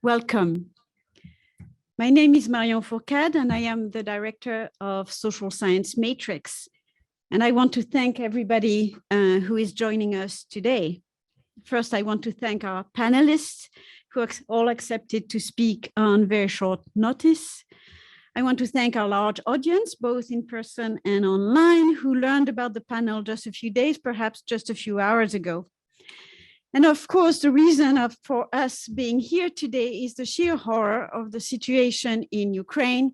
Welcome. My name is Marion Fourcade, and I am the director of Social Science Matrix. And I want to thank everybody who is joining us today. First, I want to thank our panelists who all accepted to speak on very short notice. I want to thank our large audience, both in person and online, who learned about the panel just a few days, perhaps just a few hours ago. And of course, the reason for us being here today is the sheer horror of the situation in Ukraine,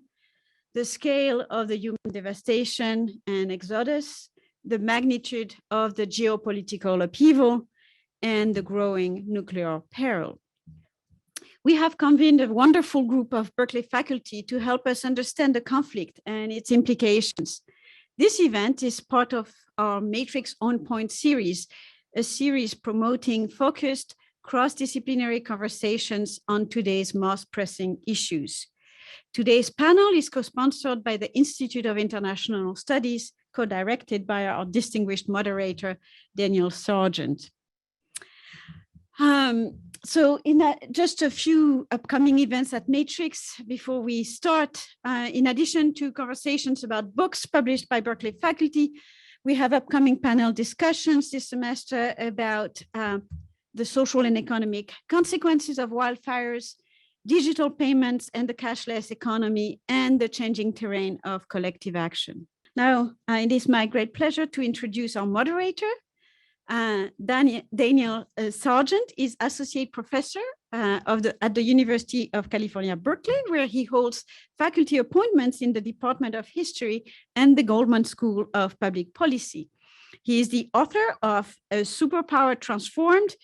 the scale of the human devastation and exodus, the magnitude of the geopolitical upheaval, and the growing nuclear peril. We have convened a wonderful group of Berkeley faculty to help us understand the conflict and its implications. This event is part of our Matrix On Point series, a series promoting focused cross-disciplinary conversations on today's most pressing issues. Today's panel is co-sponsored by the Institute of International Studies, co-directed by our distinguished moderator, Daniel Sargent. So just a few upcoming events at Matrix before we start. In addition to conversations about books published by Berkeley faculty, we have upcoming panel discussions this semester about the social and economic consequences of wildfires, digital payments and the cashless economy, and the changing terrain of collective action. Now, it is my great pleasure to introduce our moderator. Daniel Sargent is associate professor at the University of California, Berkeley, where he holds faculty appointments in the Department of History and the Goldman School of Public Policy. He is the author of A Superpower Transformed,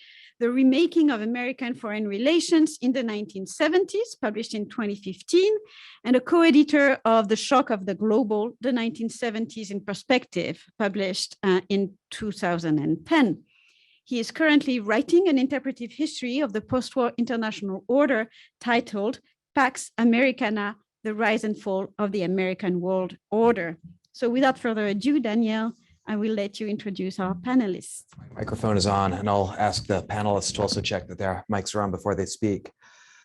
The Remaking of American Foreign Relations in the 1970s, published in 2015, and a co-editor of The Shock of the Global, the 1970s in Perspective, published in 2010. He is currently writing an interpretive history of the post-war international order titled Pax Americana, The Rise and Fall of the American World Order. So without further ado, Daniel, I will let you introduce our panelists. My microphone is on, and I'll ask the panelists to also check that their mics are on before they speak.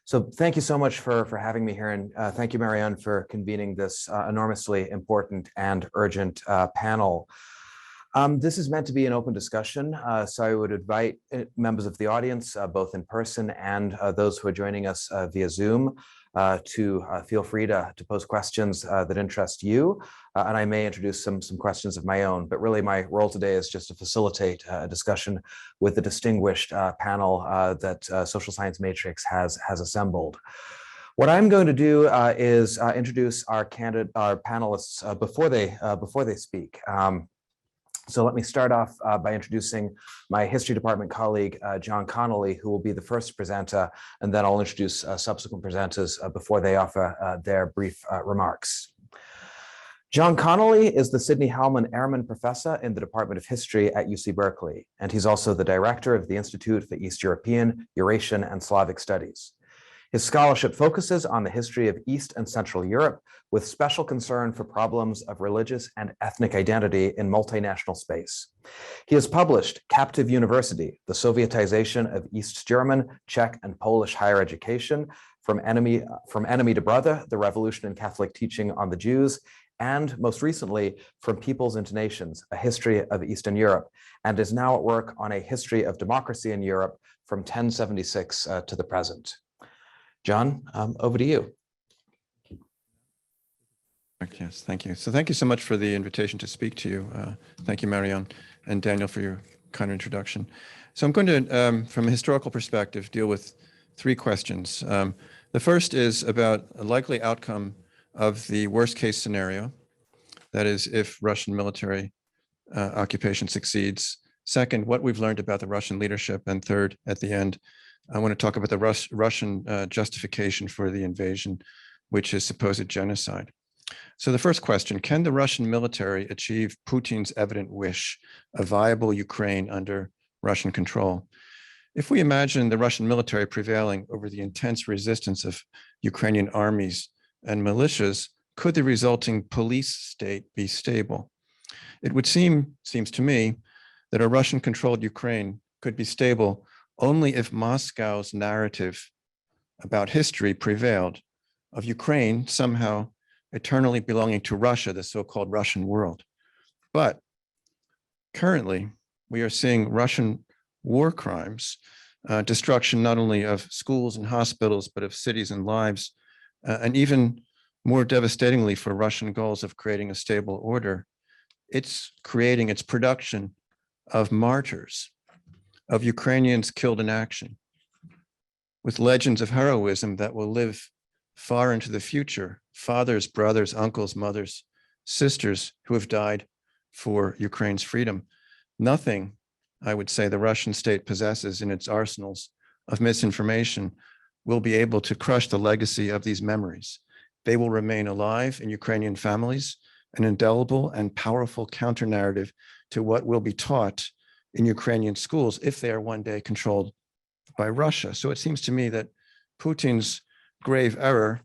So thank you so much for having me here, and thank you, Marianne, for convening this enormously important and urgent panel. This is meant to be an open discussion, so I would invite members of the audience, both in person and those who are joining us via Zoom, to feel free to pose questions that interest you, and I may introduce some questions of my own, but really my role today is just to facilitate a discussion with the distinguished panel that Social Science Matrix has assembled. What I'm going to do is introduce our panelists before they speak. So let me start off by introducing my history department colleague, John Connolly, who will be the first presenter, and then I'll introduce subsequent presenters before they offer their brief remarks. John Connolly is the Sidney Hellman Ehrman Professor in the Department of History at UC Berkeley, and he's also the director of the Institute for East European, Eurasian, and Slavic Studies. His scholarship focuses on the history of East and Central Europe, with special concern for problems of religious and ethnic identity in multinational space. He has published Captive University, the Sovietization of East German, Czech, and Polish higher education, from enemy to brother, the revolution in Catholic teaching on the Jews, and most recently, From Peoples into Nations, a history of Eastern Europe, and is now at work on a history of democracy in Europe from 1076 to the present. John, over to you. Yes, thank you. So thank you so much for the invitation to speak to you. Thank you, Marion, and Daniel, for your kind introduction. So I'm going to, from a historical perspective, deal with three questions. The first is about a likely outcome of the worst case scenario, that is, if Russian military occupation succeeds. Second, what we've learned about the Russian leadership. And third, at the end, I want to talk about the Russian justification for the invasion, which is supposed genocide. So the first question, can the Russian military achieve Putin's evident wish, a viable Ukraine under Russian control? If we imagine the Russian military prevailing over the intense resistance of Ukrainian armies and militias, could the resulting police state be stable? It would seems to me, that a Russian-controlled Ukraine could be stable only if Moscow's narrative about history prevailed, of Ukraine somehow eternally belonging to Russia, the so-called Russian world. But currently, we are seeing Russian war crimes, destruction not only of schools and hospitals, but of cities and lives, and even more devastatingly for Russian goals of creating a stable order, it's creating its production of martyrs, of Ukrainians killed in action, with legends of heroism that will live far into the future, fathers, brothers, uncles, mothers, sisters who have died for Ukraine's freedom. Nothing, I would say, the Russian state possesses in its arsenals of misinformation will be able to crush the legacy of these memories. They will remain alive in Ukrainian families, an indelible and powerful counter-narrative to what will be taught in Ukrainian schools if they are one day controlled by Russia. So it seems to me that Putin's grave error,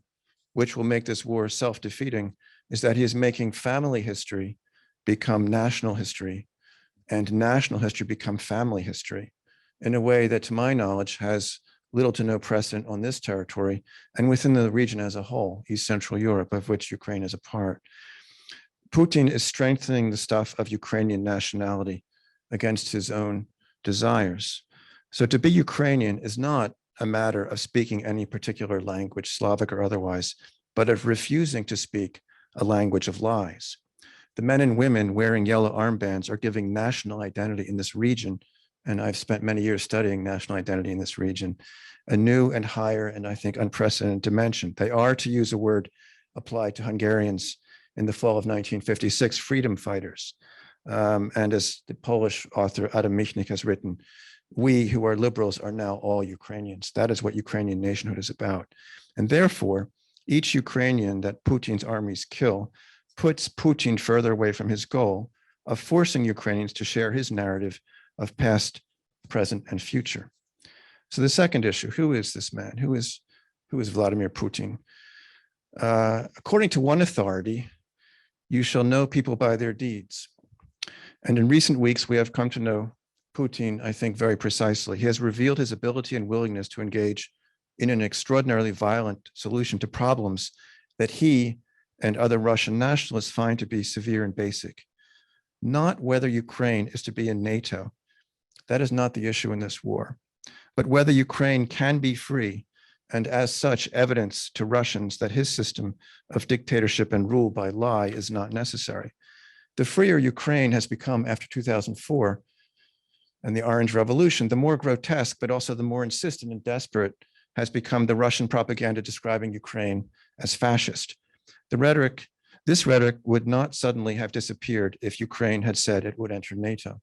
which will make this war self-defeating, is that he is making family history become national history and national history become family history in a way that, to my knowledge, has little to no precedent on this territory and within the region as a whole, East Central Europe, of which Ukraine is a part. Putin is strengthening the stuff of Ukrainian nationality against his own desires. So to be Ukrainian is not a matter of speaking any particular language, Slavic or otherwise, but of refusing to speak a language of lies. The men and women wearing yellow armbands are giving national identity in this region, and I've spent many years studying national identity in this region, a new and higher and I think unprecedented dimension. They are, to use a word applied to Hungarians in the fall of 1956, freedom fighters. And as the Polish author Adam Michnik has written, we who are liberals are now all Ukrainians. That is what Ukrainian nationhood is about. And therefore, each Ukrainian that Putin's armies kill puts Putin further away from his goal of forcing Ukrainians to share his narrative of past, present, and future. So the second issue, who is this man? Who is Vladimir Putin? According to one authority, you shall know people by their deeds. And in recent weeks, we have come to know Putin, I think, very precisely. He has revealed his ability and willingness to engage in an extraordinarily violent solution to problems that he and other Russian nationalists find to be severe and basic. Not whether Ukraine is to be in NATO. That is not the issue in this war, but whether Ukraine can be free, and as such, evidence to Russians that his system of dictatorship and rule by lie is not necessary. The freer Ukraine has become after 2004 and the Orange Revolution, the more grotesque, but also the more insistent and desperate has become the Russian propaganda describing Ukraine as fascist. This rhetoric would not suddenly have disappeared if Ukraine had said it would enter NATO.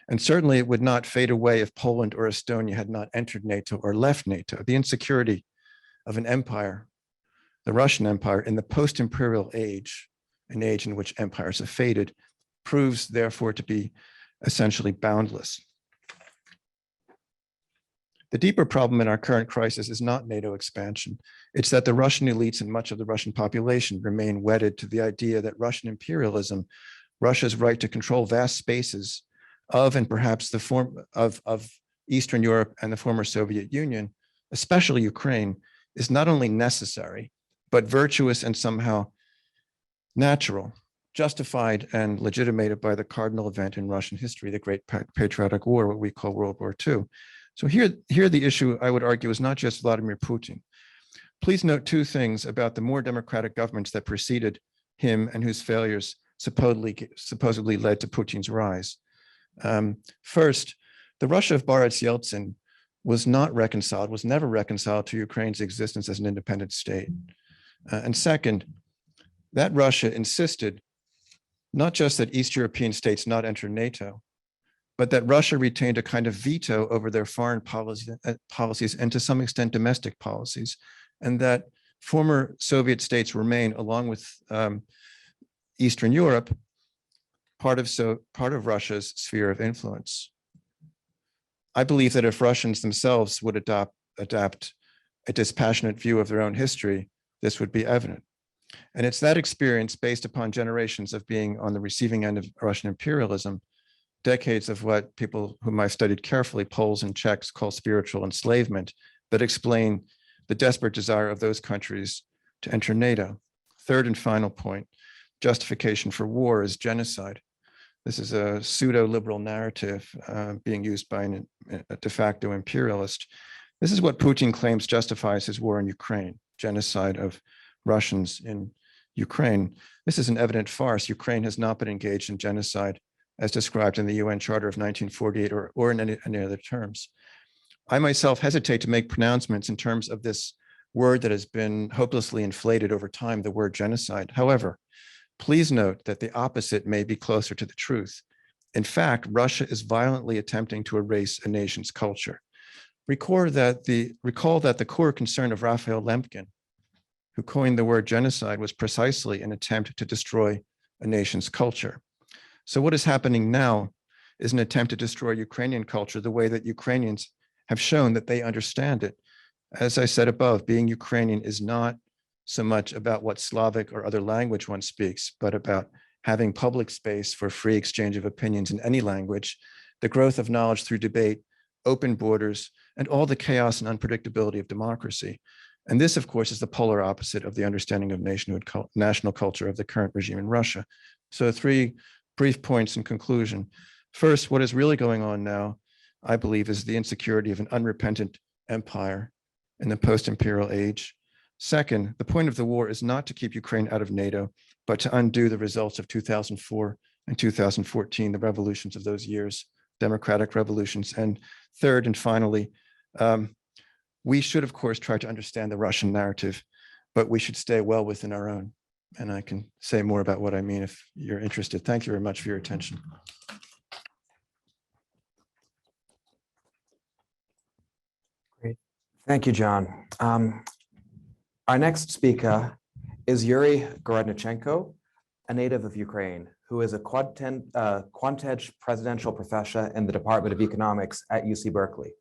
And certainly it would not fade away if Poland or Estonia had not entered NATO or left NATO. The insecurity of an empire, the Russian Empire, in the post-imperial age, an age in which empires have faded, proves therefore to be essentially boundless. The deeper problem in our current crisis is not NATO expansion. It's that the Russian elites and much of the Russian population remain wedded to the idea that Russian imperialism, Russia's right to control vast spaces of and perhaps the form of Eastern Europe and the former Soviet Union, especially Ukraine, is not only necessary, but virtuous and somehow natural, justified and legitimated by the cardinal event in Russian history, the Great Patriotic War, what we call World War II. So here the issue, I would argue, is not just Vladimir Putin. Please note two things about the more democratic governments that preceded him and whose failures supposedly led to Putin's rise. First, the Russia of Boris Yeltsin was never reconciled to Ukraine's existence as an independent state. And second, that Russia insisted not just that East European states not enter NATO, but that Russia retained a kind of veto over their foreign policies and to some extent domestic policies, and that former Soviet states remain, along with Eastern Europe, part of Russia's sphere of influence. I believe that if Russians themselves would adapt a dispassionate view of their own history, this would be evident. And it's that experience based upon generations of being on the receiving end of Russian imperialism, decades of what people whom I've studied carefully, Poles and Czechs, call spiritual enslavement, that explain the desperate desire of those countries to enter NATO. Third and final point, justification for war is genocide. This is a pseudo-liberal narrative being used by a de facto imperialist. This is what Putin claims justifies his war in Ukraine, genocide of Russians in Ukraine. This is an evident farce. Ukraine has not been engaged in genocide as described in the UN Charter of 1948 or in any other terms. I myself hesitate to make pronouncements in terms of this word that has been hopelessly inflated over time, the word genocide. However, please note that the opposite may be closer to the truth. In fact, Russia is violently attempting to erase a nation's culture. Recall that the core concern of Raphael Lemkin, who coined the word genocide, was precisely an attempt to destroy a nation's culture. So what is happening now is an attempt to destroy Ukrainian culture the way that Ukrainians have shown that they understand it. As I said above, being Ukrainian is not so much about what Slavic or other language one speaks, but about having public space for free exchange of opinions in any language, the growth of knowledge through debate, open borders, and all the chaos and unpredictability of democracy. And this, of course, is the polar opposite of the understanding of national culture of the current regime in Russia. So 3 brief points in conclusion. First, what is really going on now, I believe, is the insecurity of an unrepentant empire in the post-imperial age. Second, the point of the war is not to keep Ukraine out of NATO, but to undo the results of 2004 and 2014, the revolutions of those years, democratic revolutions. And third, and finally, we should, of course, try to understand the Russian narrative, but we should stay well within our own. And I can say more about what I mean if you're interested. Thank you very much for your attention. Great. Thank you, John. Our next speaker is Yuri Gorodnichenko, a native of Ukraine, who is a Quantedge presidential professor in the Department of Economics at UC Berkeley.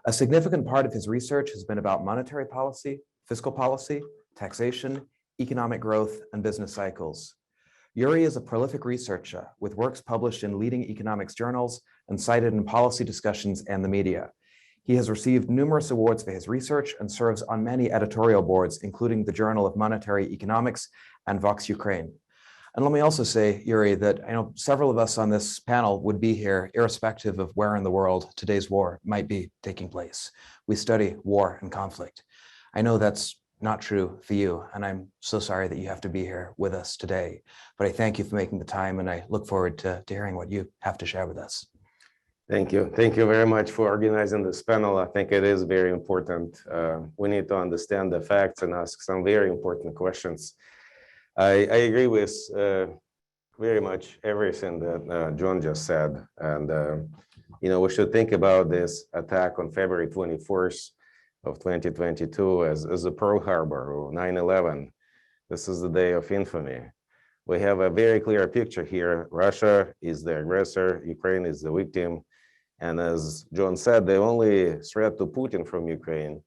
A significant part of his research has been about monetary policy, fiscal policy, taxation, economic growth, and business cycles. Yuri is a prolific researcher with works published in leading economics journals and cited in policy discussions and the media. He has received numerous awards for his research and serves on many editorial boards, including the Journal of Monetary Economics and Vox Ukraine. And let me also say, Yuri, that I know several of us on this panel would be here irrespective of where in the world today's war might be taking place. We study war and conflict. I know that's not true for you, and I'm so sorry that you have to be here with us today. But I thank you for making the time, and I look forward to hearing what you have to share with us. Thank you. Thank you very much for organizing this panel. I think it is very important. We need to understand the facts and ask some very important questions. I agree with very much everything that John just said. And, we should think about this attack on February 24th of 2022 as a Pearl Harbor or 9/11. This is the day of infamy. We have a very clear picture here. Russia is the aggressor, Ukraine is the victim. And as John said, the only threat to Putin from Ukraine,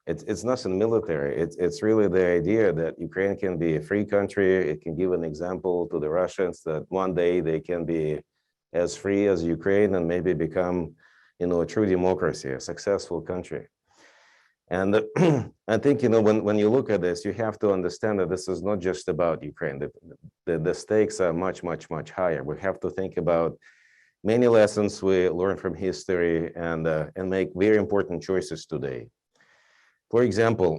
it's nothing military. It's really the idea that Ukraine can be a free country. It can give an example to the Russians that one day they can be as free as Ukraine and maybe become, a true democracy, a successful country. And I think, when you look at this, you have to understand that this is not just about Ukraine. The stakes are much, much, much higher. We have to think about many lessons we learn from history and make very important choices today. For example,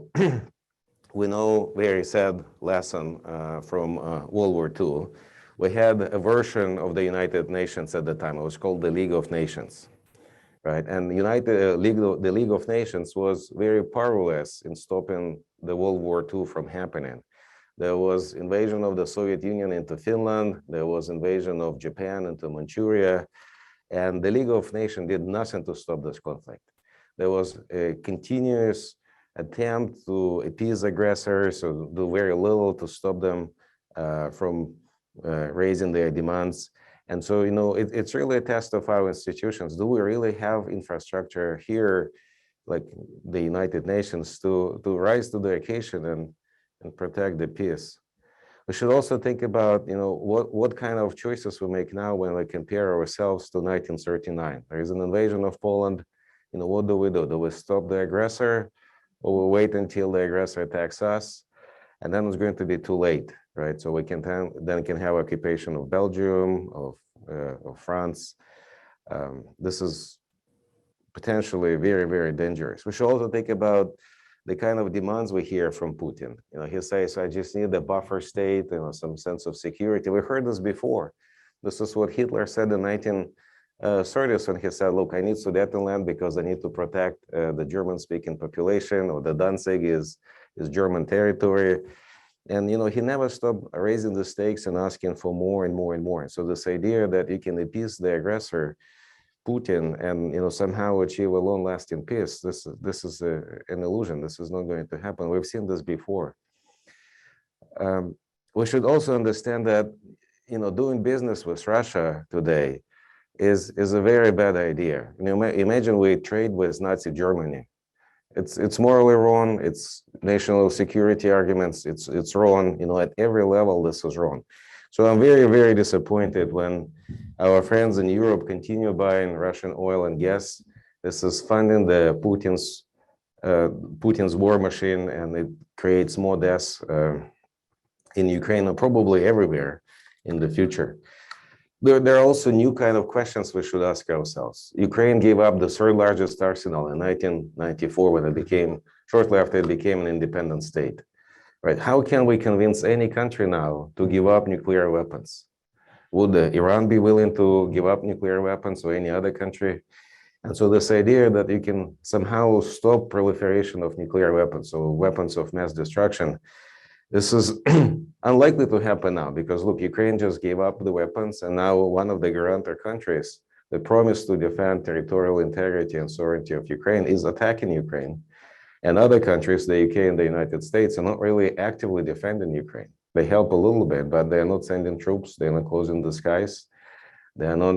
we know very sad lesson from World War II. We had a version of the United Nations at the time. It was called the League of Nations, right? And the League of Nations was very powerless in stopping the World War II from happening. There was invasion of the Soviet Union into Finland. There was invasion of Japan into Manchuria. And the League of Nations did nothing to stop this conflict. There was a continuous attempt to appease aggressors or do very little to stop them from raising their demands. And so, it's really a test of our institutions. Do we really have infrastructure here, like the United Nations, to rise to the occasion and protect the peace? We should also think about, what kind of choices we make now when we compare ourselves to 1939. There is an invasion of Poland what do we do? Do we stop the aggressor, or we wait until the aggressor attacks us? And then it's going to be too late, right? So we can then can have occupation of Belgium, of France. This is potentially very, very dangerous. We should also think about the kind of demands we hear from Putin. He says, I just need a buffer state, some sense of security. We heard this before. This is what Hitler said in 1930s when he said, look, I need Sudetenland because I need to protect the German-speaking population, or the Danzig is German territory. And, he never stopped raising the stakes and asking for more and more and more. So this idea that you can appease the aggressor, Putin, and somehow achieve a long-lasting peace, this is an illusion. This is not going to happen. We've seen this before. We should also understand that doing business with Russia today is a very bad idea. Imagine we trade with Nazi Germany. It's morally wrong. It's national security arguments. It's wrong. At every level, this is wrong. So I'm very, very disappointed when our friends in Europe continue buying Russian oil and gas. This is funding the Putin's war machine, and it creates more deaths in Ukraine and probably everywhere in the future. There are also new kind of questions we should ask ourselves. Ukraine gave up the third largest arsenal in 1994 when shortly after it became an independent state. Right? How can we convince any country now to give up nuclear weapons? Would Iran be willing to give up nuclear weapons, or any other country? And so this idea that you can somehow stop proliferation of nuclear weapons or weapons of mass destruction, this is unlikely to happen now, because look, Ukraine just gave up the weapons, and now one of the guarantor countries that promised to defend territorial integrity and sovereignty of Ukraine is attacking Ukraine. And other countries, the UK and the United States, are not really actively defending Ukraine. They help a little bit, but they're not sending troops. They're not closing the skies. They're not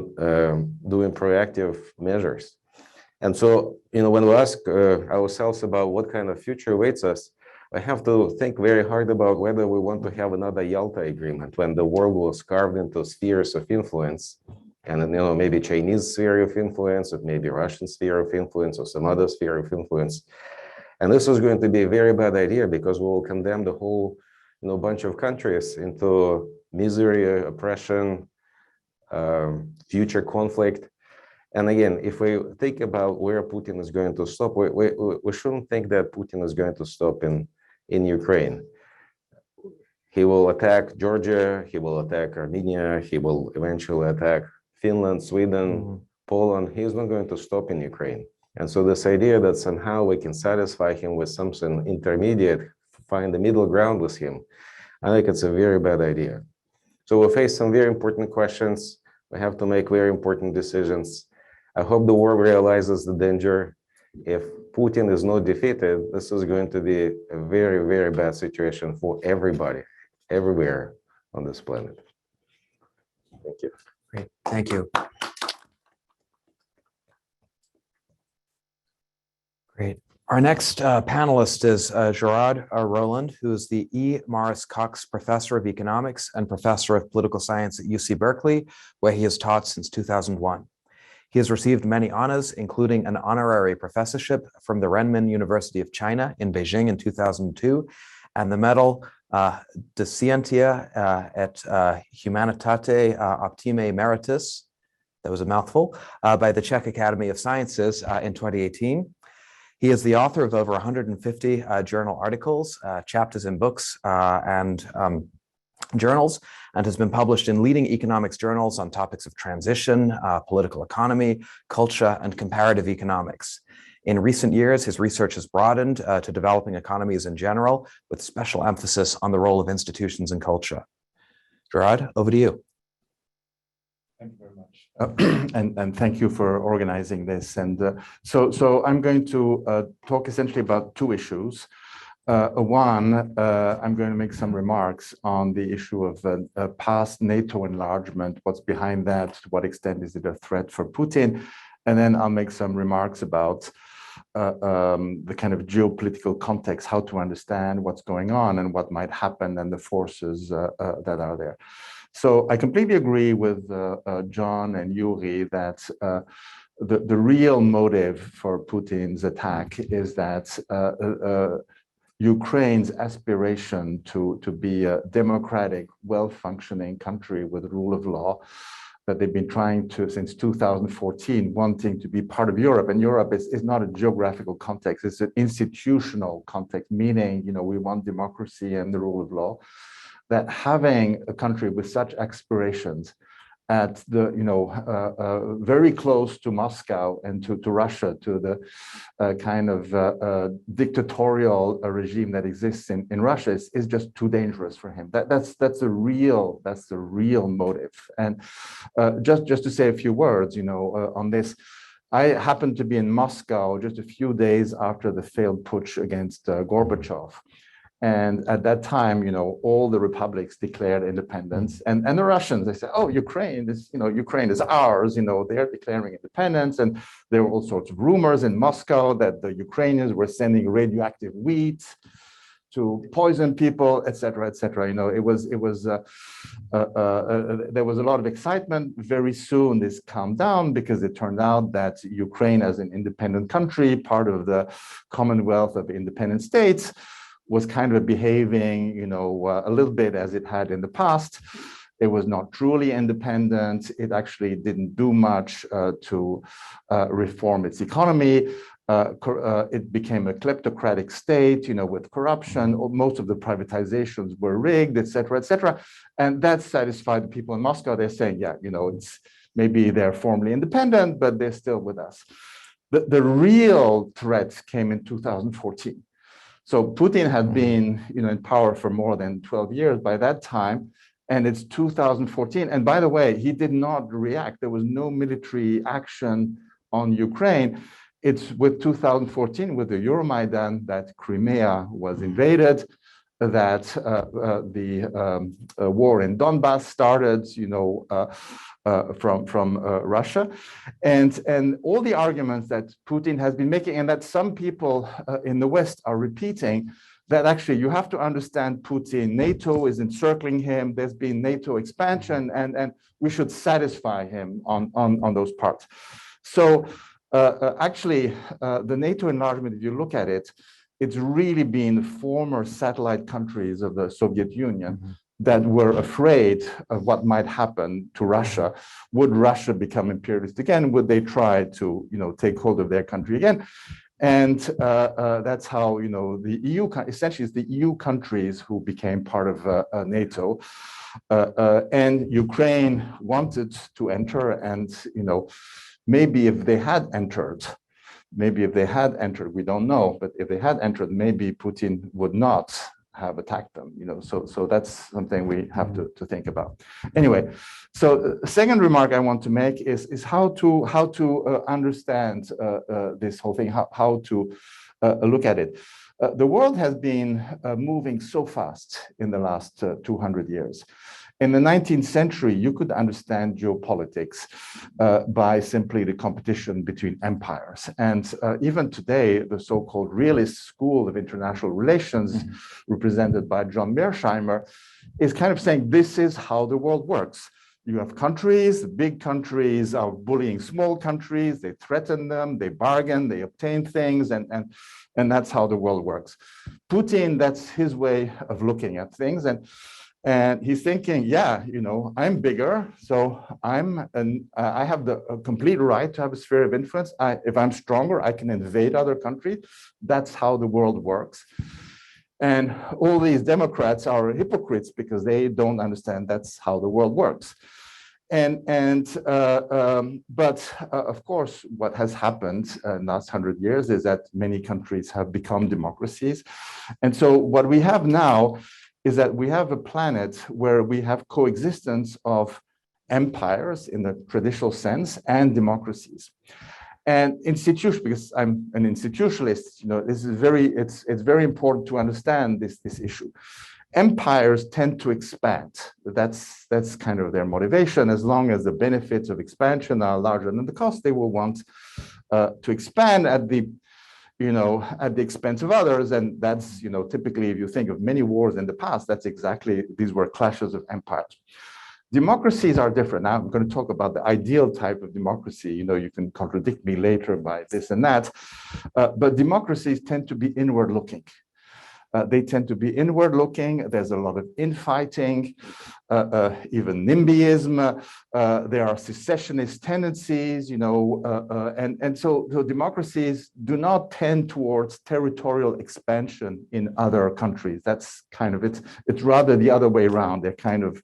doing proactive measures. And so, when we ask ourselves about what kind of future awaits us, we have to think very hard about whether we want to have another Yalta agreement, when the world was carved into spheres of influence, and maybe Chinese sphere of influence, or maybe Russian sphere of influence, or some other sphere of influence. And this is going to be a very bad idea, because we will condemn the whole bunch of countries into misery, oppression, future conflict. And again, if we think about where Putin is going to stop, we shouldn't think that Putin is going to stop in Ukraine. He will attack Georgia, he will attack Armenia, he will eventually attack Finland, Sweden, Poland. He's not going to stop in Ukraine. And so this idea that somehow we can satisfy him with something intermediate, find the middle ground with him, I think it's a very bad idea. So we face some very important questions. We have to make very important decisions. I hope the world realizes the danger. If Putin is not defeated, this is going to be a very, very bad situation for everybody, everywhere on this planet. Thank you. Great, thank you. Great. Our next panelist is Gerard Roland, who is the E. Morris Cox Professor of Economics and Professor of Political Science at UC Berkeley, where he has taught since 2001. He has received many honors, including an honorary professorship from the Renmin University of China in Beijing in 2002, and the Medal de Scientia et Humanitate Optime Meritus, that was a mouthful, by the Czech Academy of Sciences in 2018. He is the author of over 150 journal articles, chapters in books and journals, and has been published in leading economics journals on topics of transition, political economy, culture, and comparative economics. In recent years, his research has broadened to developing economies in general, with special emphasis on the role of institutions and culture. Gerard, over to you. Thank you very much. And thank you for organizing this. And so I'm going to talk essentially about two issues. One, I'm going to make some remarks on the issue of past NATO enlargement, what's behind that, to what extent is it a threat for Putin? And then I'll make some remarks about the kind of geopolitical context, how to understand what's going on and what might happen and the forces that are there. So I completely agree with John and Yuri that the real motive for Putin's attack is that Ukraine's aspiration to be a democratic, well-functioning country with rule of law that they've been trying to since 2014, wanting to be part of Europe. And Europe is not a geographical context, it's an institutional context, meaning, we want democracy and the rule of law. That having a country with such aspirations at the, very close to Moscow and to Russia, to the kind of dictatorial regime that exists in Russia is just too dangerous for him. That's the real motive. And just to say a few words, on this, I happened to be in Moscow just a few days after the failed putsch against Gorbachev. And at that time, all the republics declared independence, and the Russians, they said, "Oh, Ukraine is ours." They're declaring independence, and there were all sorts of rumors in Moscow that the Ukrainians were sending radioactive wheat to poison people, etc., etc. There was a lot of excitement. Very soon, this calmed down because it turned out that Ukraine, as an independent country, part of the Commonwealth of Independent States, was kind of behaving, a little bit as it had in the past. It was not truly independent. It actually didn't do much to reform its economy. It became a kleptocratic state, with corruption. Most of the privatizations were rigged, et cetera, and that satisfied the people in Moscow. They're saying, yeah, it's maybe they're formally independent, but they're still with us. The real threat came in 2014. So Putin had been, in power for more than 12 years by that time, and it's 2014. And by the way, he did not react. There was no military action on Ukraine. It's with 2014, with the Euromaidan, that Crimea was invaded, that the war in Donbass started, from Russia, and all the arguments that Putin has been making, and that some people in the West are repeating, that actually you have to understand Putin. NATO is encircling him. There's been NATO expansion, and we should satisfy him on those parts. So actually, the NATO enlargement, if you look at it, it's really been the former satellite countries of the Soviet Union that were afraid of what might happen to Russia. Would Russia become imperialist again? Would they try to, take hold of their country again? And that's how, the EU, essentially it's the EU countries who became part of NATO. And Ukraine wanted to enter, and, maybe if they had entered, we don't know, but if they had entered, maybe Putin would not have attacked them, so that's something we have to think about. Anyway, so the second remark I want to make is how to understand this whole thing, how to look at it. The world has been moving so fast in the last 200 years. In the 19th century, you could understand geopolitics by simply the competition between empires. And even today, the so-called realist school of international relations, represented by John Mearsheimer, is kind of saying this is how the world works. You have countries, big countries are bullying small countries, they threaten them, they bargain, they obtain things, and that's how the world works. Putin, that's his way of looking at things. And he's thinking, yeah, I'm bigger, so I have the complete right to have a sphere of influence. If I'm stronger, I can invade other countries. That's how the world works. And all these Democrats are hypocrites because they don't understand that's how the world works. But of course, what has happened in the last 100 years is that many countries have become democracies. And so what we have now is that we have a planet where we have coexistence of empires in the traditional sense and democracies. And institutions, because I'm an institutionalist, this is it's very important to understand this issue. Empires tend to expand. That's kind of their motivation. As long as the benefits of expansion are larger than the cost, they will want to expand at the expense of others. And that's, typically, if you think of many wars in the past, that's exactly, these were clashes of empires. Democracies are different. Now I'm going to talk about the ideal type of democracy. You can contradict me later by this and that, but democracies tend to be inward looking. They tend to be inward looking. There's a lot of infighting, even NIMBYism. There are secessionist tendencies, and so democracies do not tend towards territorial expansion in other countries. That's kind of it. It's rather the other way around. They're kind of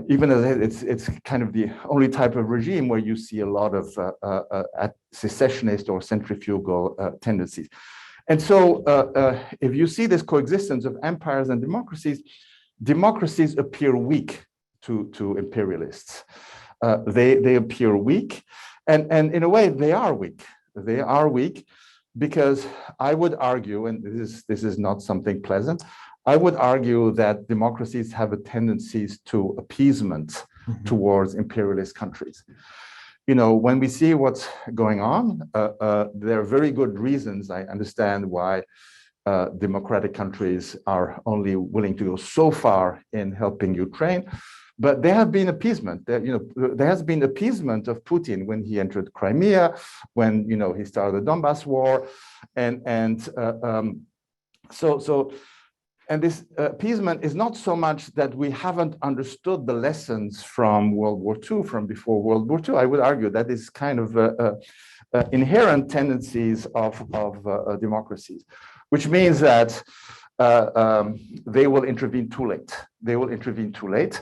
even as it's kind of the only type of regime where you see a lot of secessionist or centrifugal tendencies. And so if you see this coexistence of empires and democracies appear weak to imperialists. They appear weak, and in a way they are weak. They are weak because I would argue, and this is not something pleasant, I would argue that democracies have a tendency to appeasement towards imperialist countries. When we see what's going on, there are very good reasons. I understand why democratic countries are only willing to go so far in helping Ukraine, but there have been appeasement. There has been appeasement of Putin when he entered Crimea, when he started the Donbass war, and this appeasement is not so much that we haven't understood the lessons from World War II, from before World War II. I would argue that is kind of inherent tendencies of democracies, which means that they will intervene too late. They will intervene too late.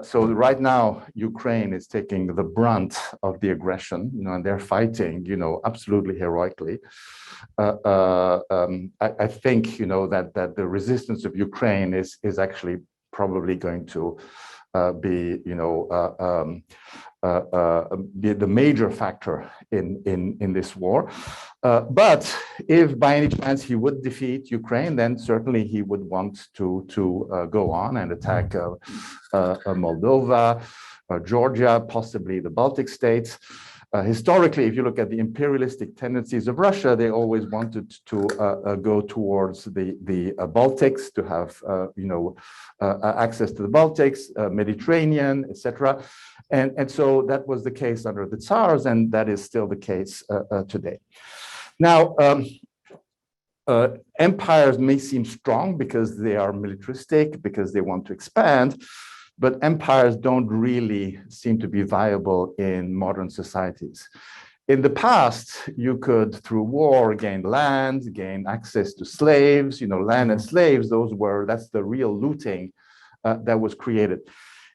So right now, Ukraine is taking the brunt of the aggression, and they're fighting, absolutely heroically. I think, that the resistance of Ukraine is actually probably going to be the major factor in this war. But if by any chance he would defeat Ukraine, then certainly he would want to go on and attack Moldova, Georgia, possibly the Baltic states. Historically, if you look at the imperialistic tendencies of Russia, they always wanted to go towards the Baltics, to have access to the Baltics, Mediterranean, etc. And so that was the case under the Tsars, and that is still the case today. Now, empires may seem strong because they are militaristic, because they want to expand, but empires don't really seem to be viable in modern societies. In the past, you could, through war, gain land, gain access to slaves, land and slaves, that's the real looting that was created.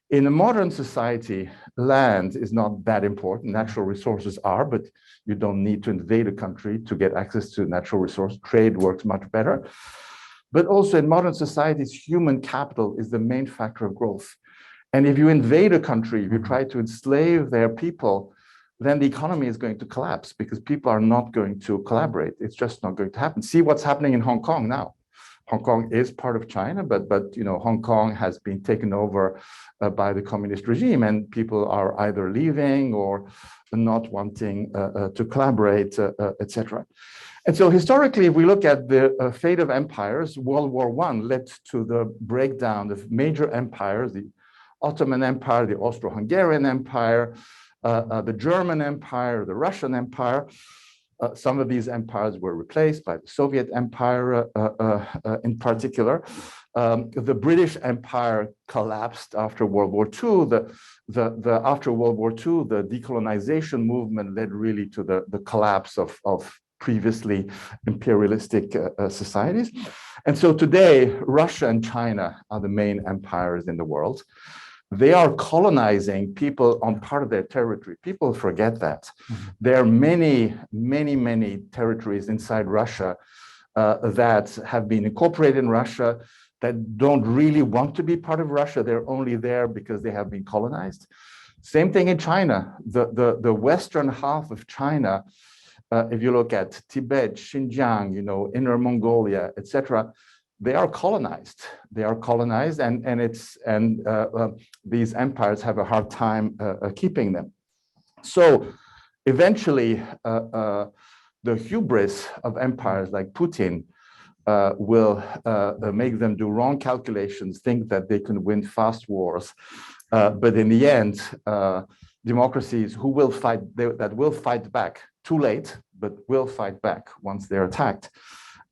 In a modern society, land is not that important. Natural resources are, but you don't need to invade a country to get access to natural resources. Trade works much better. But also in modern societies, human capital is the main factor of growth. And if you invade a country, if you try to enslave their people, then the economy is going to collapse because people are not going to collaborate. It's just not going to happen. See what's happening in Hong Kong now. Hong Kong is part of China, but Hong Kong has been taken over by the communist regime, and people are either leaving or not wanting to collaborate, etc. And so historically, if we look at the fate of empires, World War I led to the breakdown of major empires, the Ottoman Empire, the Austro-Hungarian Empire, the German Empire, the Russian Empire. Some of these empires were replaced by the Soviet Empire in particular. The British Empire collapsed after World War II. After World War II, the decolonization movement led really to the collapse of previously imperialistic societies. And so today, Russia and China are the main empires in the world. They are colonizing people on part of their territory. People forget that. There are many, many, many territories inside Russia that have been incorporated in Russia that don't really want to be part of Russia. They're only there because they have been colonized. Same thing in China. The western half of China, if you look at Tibet, Xinjiang, Inner Mongolia, etc., they are colonized. They are colonized, and these empires have a hard time keeping them. So eventually, the hubris of empires like Putin will make them do wrong calculations, think that they can win fast wars. But in the end, democracies who will fight, that will fight back too late, but will fight back once they're attacked,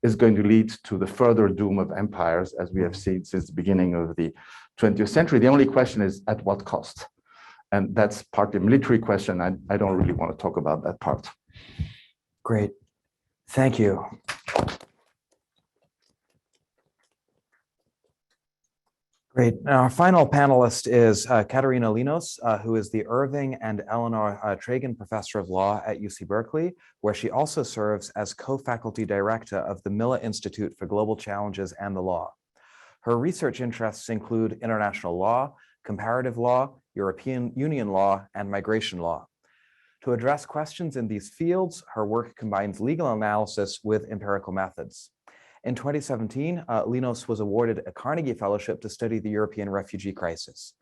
is going to lead to the further doom of empires, as we have seen since the beginning of the 20th century. The only question is at what cost? And that's partly a military question. I don't really want to talk about that part. Great. Thank you. Great. Now, our final panelist is Katerina Linos, who is the Irving and Eleanor Tragen Professor of Law at UC Berkeley, where she also serves as co-faculty director of the Miller Institute for Global Challenges and the Law. Her research interests include international law, comparative law, European Union law, and migration law. To address questions in these fields, her work combines legal analysis with empirical methods. In 2017, Linos was awarded a Carnegie Fellowship to study the European refugee crisis.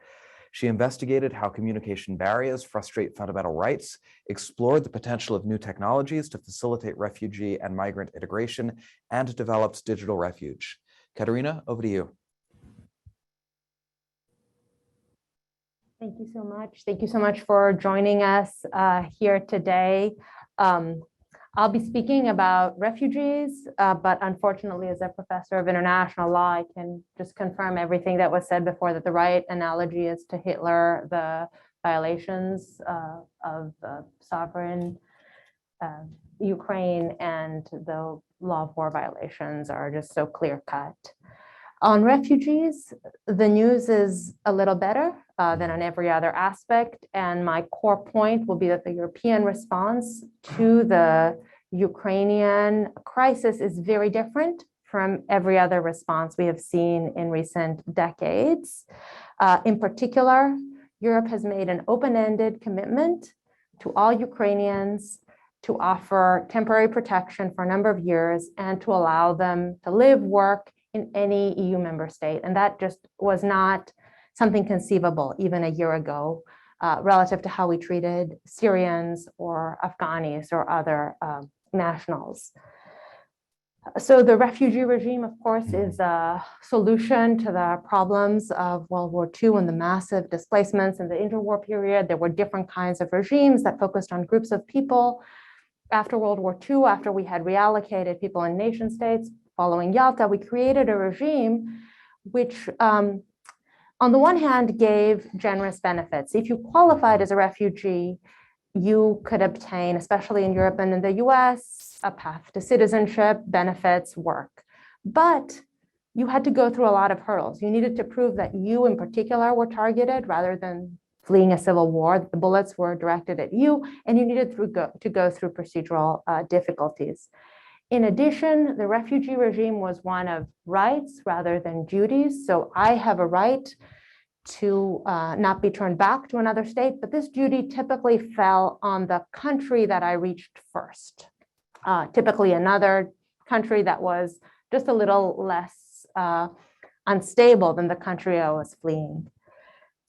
She investigated how communication barriers frustrate fundamental rights, explored the potential of new technologies to facilitate refugee and migrant integration, and developed digital refuge. Katerina, over to you. Thank you so much. Thank you so much for joining us here today. I'll be speaking about refugees, but unfortunately, as a professor of international law, I can just confirm everything that was said before, that the right analogy is to Hitler. The violations of sovereign Ukraine and the law of war violations are just so clear-cut. On refugees, the news is a little better than on every other aspect. And my core point will be that the European response to the Ukrainian crisis is very different from every other response we have seen in recent decades. In particular, Europe has made an open-ended commitment to all Ukrainians to offer temporary protection for a number of years and to allow them to live, work in any EU member state. And that just was not something conceivable even a year ago relative to how we treated Syrians or Afghanis or other nationals. So the refugee regime, of course, is a solution to the problems of World War II and the massive displacements in the interwar period. There were different kinds of regimes that focused on groups of people. After World War II, after we had reallocated people in nation states, following Yalta, we created a regime which, on the one hand, gave generous benefits. If you qualified as a refugee, you could obtain, especially in Europe and in the US, a path to citizenship, benefits, work. But you had to go through a lot of hurdles. You needed to prove that you in particular were targeted rather than fleeing a civil war, that the bullets were directed at you, and you needed to go through procedural difficulties. In addition, the refugee regime was one of rights rather than duties. So I have a right to not be turned back to another state, but this duty typically fell on the country that I reached first. Typically another country that was just a little less unstable than the country I was fleeing.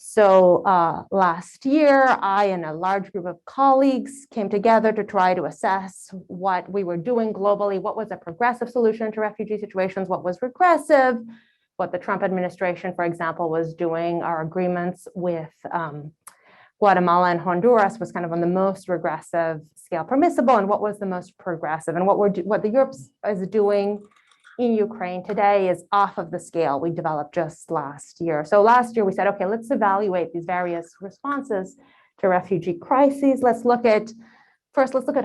So last year, I and a large group of colleagues came together to try to assess what we were doing globally, what was a progressive solution to refugee situations, what was regressive, what the Trump administration, for example, was doing. Our agreements with Guatemala and Honduras was kind of on the most regressive scale permissible, and what was the most progressive, and what the Europe is doing in Ukraine today is off of the scale we developed just last year. So last year we said, okay, let's evaluate these various responses to refugee crises. Let's look at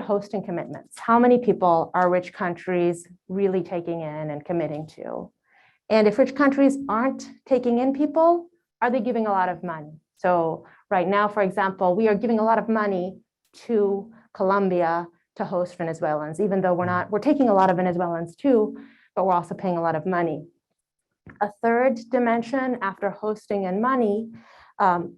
hosting commitments. How many people are rich countries really taking in and committing to? And if rich countries aren't taking in people, are they giving a lot of money? So right now, for example, we are giving a lot of money to Colombia to host Venezuelans, even though we're taking a lot of Venezuelans too, but we're also paying a lot of money. A third dimension after hosting and money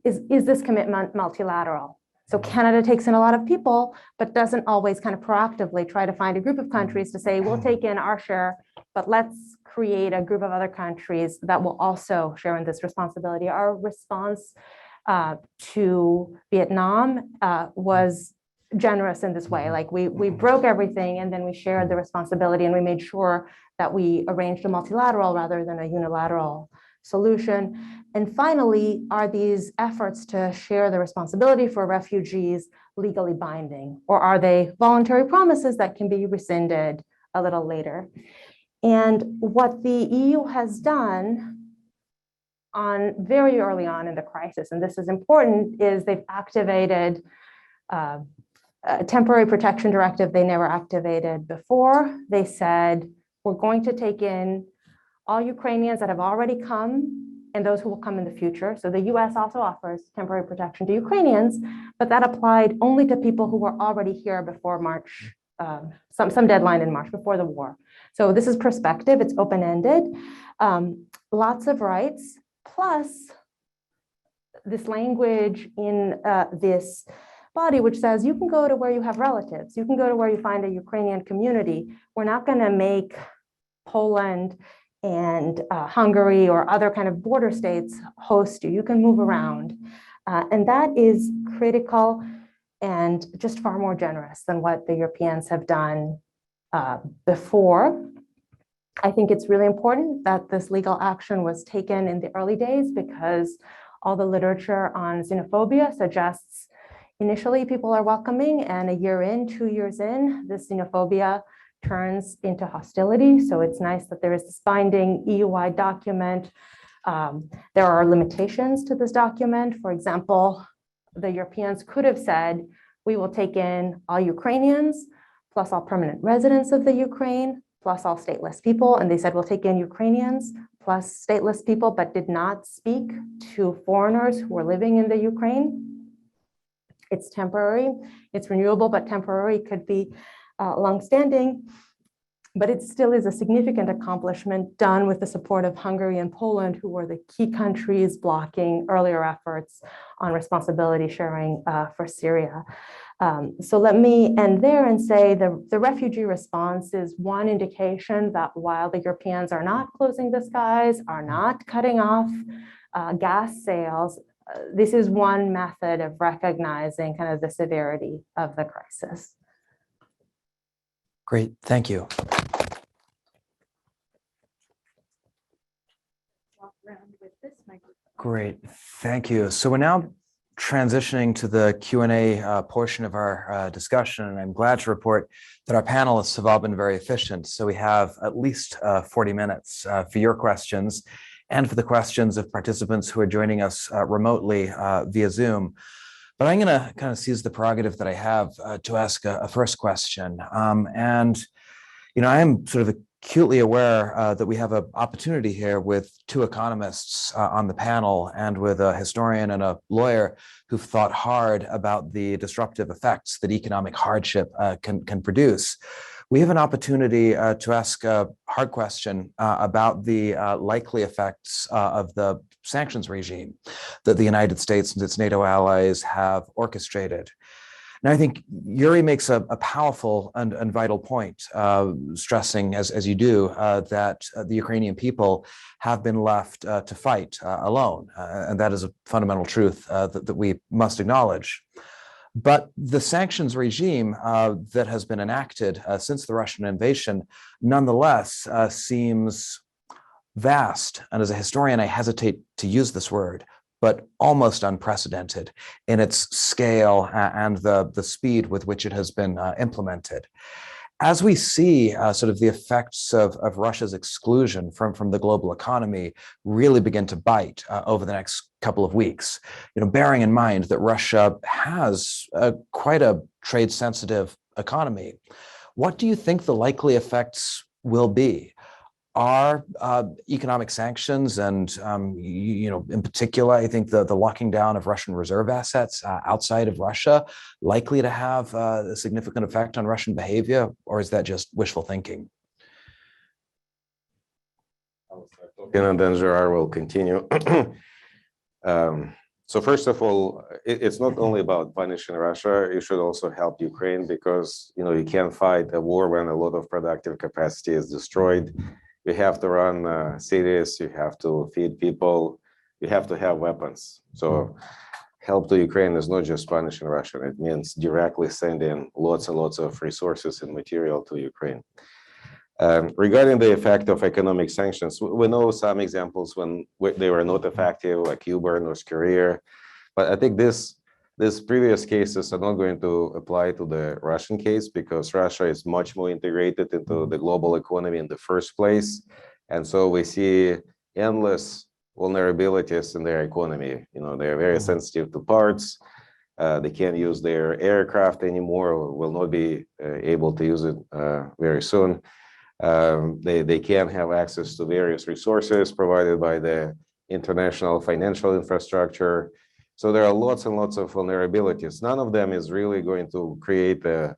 is this commitment multilateral? So Canada takes in a lot of people, but doesn't always kind of proactively try to find a group of countries to say, we'll take in our share, but let's create a group of other countries that will also share in this responsibility. Our response to Vietnam was generous in this way. Like we broke everything and then we shared the responsibility, and we made sure that we arranged a multilateral rather than a unilateral solution. And finally, are these efforts to share the responsibility for refugees legally binding, or are they voluntary promises that can be rescinded a little later? And what the EU has done very early on in the crisis, and this is important, is they've activated a temporary protection directive they never activated before. They said, we're going to take in all Ukrainians that have already come and those who will come in the future. So the US also offers temporary protection to Ukrainians, but that applied only to people who were already here before March, some deadline in March, before the war. So this is perspective, it's open-ended, lots of rights, plus this language in this body which says you can go to where you have relatives, you can go to where you find a Ukrainian community. We're not going to make Poland and Hungary or other kind of border states host you. You can move around. And that is critical and just far more generous than what the Europeans have done before. I think it's really important that this legal action was taken in the early days, because all the literature on xenophobia suggests initially people are welcoming, and a year in, 2 years in, this xenophobia turns into hostility. So it's nice that there is this binding EU-wide document. There are limitations to this document. For example, the Europeans could have said, we will take in all Ukrainians, plus all permanent residents of the Ukraine, plus all stateless people. And they said, we'll take in Ukrainians plus stateless people, but did not speak to foreigners who were living in the Ukraine. It's temporary, it's renewable, but temporary could be longstanding. But it still is a significant accomplishment done with the support of Hungary and Poland, who were the key countries blocking earlier efforts on responsibility sharing for Syria. So let me end there and say the refugee response is one indication that while the Europeans are not closing the skies, are not cutting off gas sales, this is one method of recognizing kind of the severity of the crisis. Great, thank you. Great, thank you. So we're now transitioning to the Q&A portion of our discussion, and I'm glad to report that our panelists have all been very efficient. So we have at least 40 minutes for your questions and for the questions of participants who are joining us remotely via Zoom. But I'm going to kind of seize the prerogative that I have to ask a first question. And, you know, I am sort of acutely aware that we have an opportunity here with two economists on the panel and with a historian and a lawyer who've thought hard about the disruptive effects that economic hardship can produce. We have an opportunity to ask a hard question about the likely effects of the sanctions regime that the United States and its NATO allies have orchestrated. Now, I think Yuri makes a powerful and vital point, stressing, as you do, that the Ukrainian people have been left to fight alone. And that is a fundamental truth that we must acknowledge. But the sanctions regime that has been enacted since the Russian invasion, nonetheless, seems vast. And as a historian, I hesitate to use this word, but almost unprecedented in its scale and the speed with which it has been implemented. As we see sort of the effects of Russia's exclusion from the global economy really begin to bite over the next couple of weeks, you know, bearing in mind that Russia has quite a trade-sensitive economy, what do you think the likely effects will be? Are economic sanctions and, you know, in particular, I think the locking down of Russian reserve assets outside of Russia likely to have a significant effect on Russian behavior, or is that just wishful thinking? And then Gérard will continue. So first of all, it's not only about punishing Russia. You should also help Ukraine, because, you know, you can't fight a war when a lot of productive capacity is destroyed. You have to run cities, you have to feed people, you have to have weapons. So help to Ukraine is not just punishing Russia, it means directly sending lots and lots of resources and material to Ukraine. Regarding the effect of economic sanctions, we know some examples when they were not effective, like Cuba, North Korea. But I think these previous cases are not going to apply to the Russian case because Russia is much more integrated into the global economy in the first place. And so we see endless vulnerabilities in their economy. You know, they're very sensitive to parts. They can't use their aircraft anymore, or will not be able to use it very soon. They can't have access to various resources provided by the international financial infrastructure. So there are lots and lots of vulnerabilities. None of them is really going to create a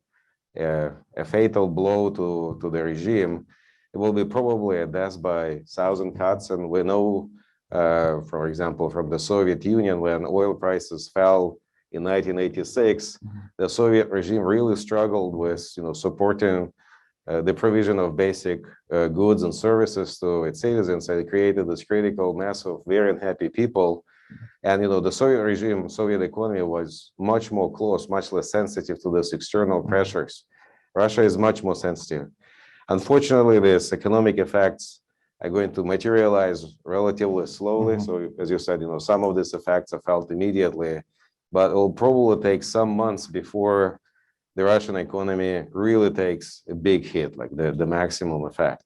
fatal blow to the regime. It will be probably a death by 1,000 cuts. And we know, for example, from the Soviet Union, when oil prices fell in 1986, the Soviet regime really struggled with, supporting the provision of basic goods and services to its citizens, and it created this critical mass of very unhappy people. And the Soviet regime, Soviet economy was much more close, much less sensitive to these external pressures. Russia is much more sensitive. Unfortunately, these economic effects are going to materialize relatively slowly. So as you said, some of these effects are felt immediately, but it will probably take some months before the Russian economy really takes a big hit, like the maximum effect.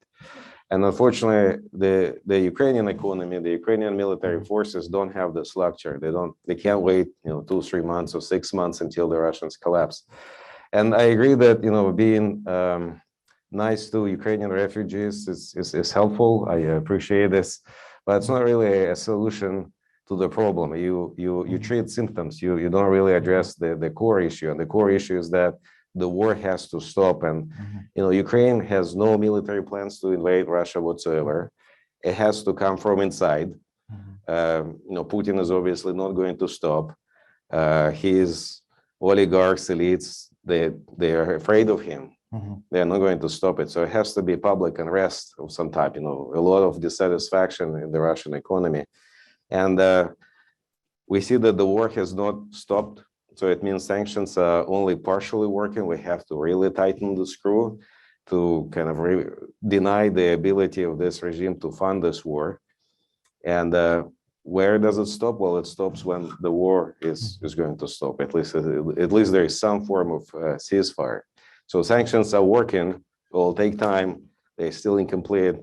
And unfortunately, the Ukrainian economy, the Ukrainian military forces don't have this luxury. They can't wait, 2-3 months or 6 months until the Russians collapse. And I agree that, being nice to Ukrainian refugees is helpful. I appreciate this, but it's not really a solution to the problem. You treat symptoms. You don't really address the core issue. And the core issue is that the war has to stop. And Ukraine has no military plans to invade Russia whatsoever. It has to come from inside. Putin is obviously not going to stop. His oligarchs, elites, they are afraid of him. They're not going to stop it. So it has to be public unrest of some type, a lot of dissatisfaction in the Russian economy. And we see that the war has not stopped. So it means sanctions are only partially working. We have to really tighten the screw to kind of deny the ability of this regime to fund this war. And where does it stop? Well, it stops when the war is going to stop. At least there is some form of ceasefire. So sanctions are working. It will take time. They're still incomplete.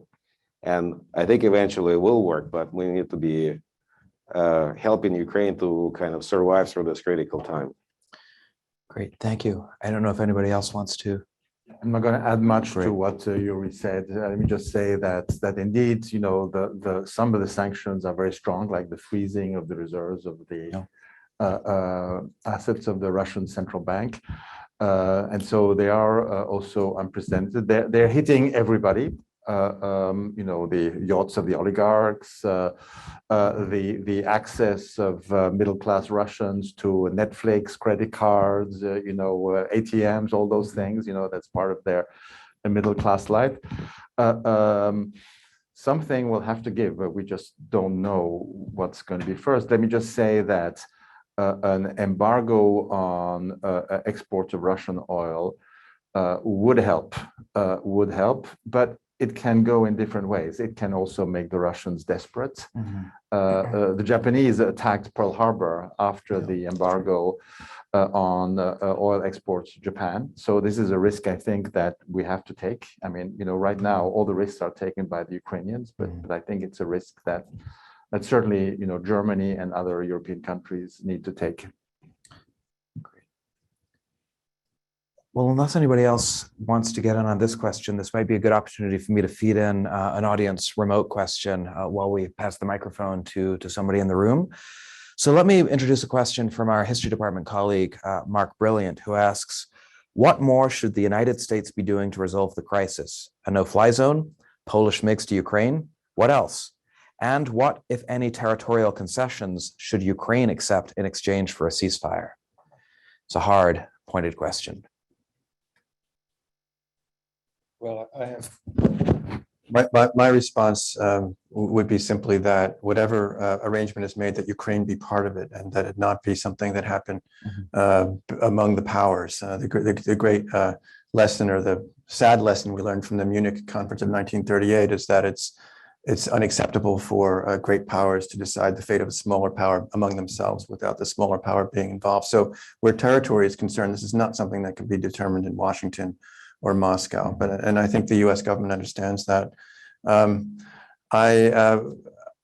And I think eventually it will work, but we need to be helping Ukraine to kind of survive through this critical time. Great, thank you. I don't know if anybody else wants to. I'm not going to add much to what Yuri said. Let me just say that indeed, some of the sanctions are very strong, like the freezing of the reserves of the assets of the Russian central bank. And so they are also unprecedented. They're hitting everybody. The yachts of the oligarchs, the access of middle-class Russians to Netflix, credit cards, ATMs, all those things, that's part of their middle-class life. Something will have to give, but we just don't know what's going to be first. Let me just say that an embargo on exports of Russian oil would help, but it can go in different ways. It can also make the Russians desperate. The Japanese attacked Pearl Harbor after the embargo on oil exports to Japan. So this is a risk, I think, that we have to take. I mean, right now, all the risks are taken by the Ukrainians, but I think it's a risk that certainly, Germany and other European countries need to take. Well, unless anybody else wants to get in on this question, this might be a good opportunity for me to feed in an audience remote question while we pass the microphone to somebody in the room. So let me introduce a question from our history department colleague, Mark Brilliant, who asks, what more should the United States be doing to resolve the crisis? A no-fly zone? Polish MiGs to Ukraine? What else? And what, if any, territorial concessions should Ukraine accept in exchange for a ceasefire? It's a hard, pointed question. Well, I have my response would be simply that whatever arrangement is made, that Ukraine be part of it, and that it not be something that happened among the powers. The great lesson or the sad lesson we learned from the Munich conference of 1938 is that it's unacceptable for great powers to decide the fate of a smaller power among themselves without the smaller power being involved. So where territory is concerned, this is not something that can be determined in Washington or Moscow. And I think the U.S. government understands that.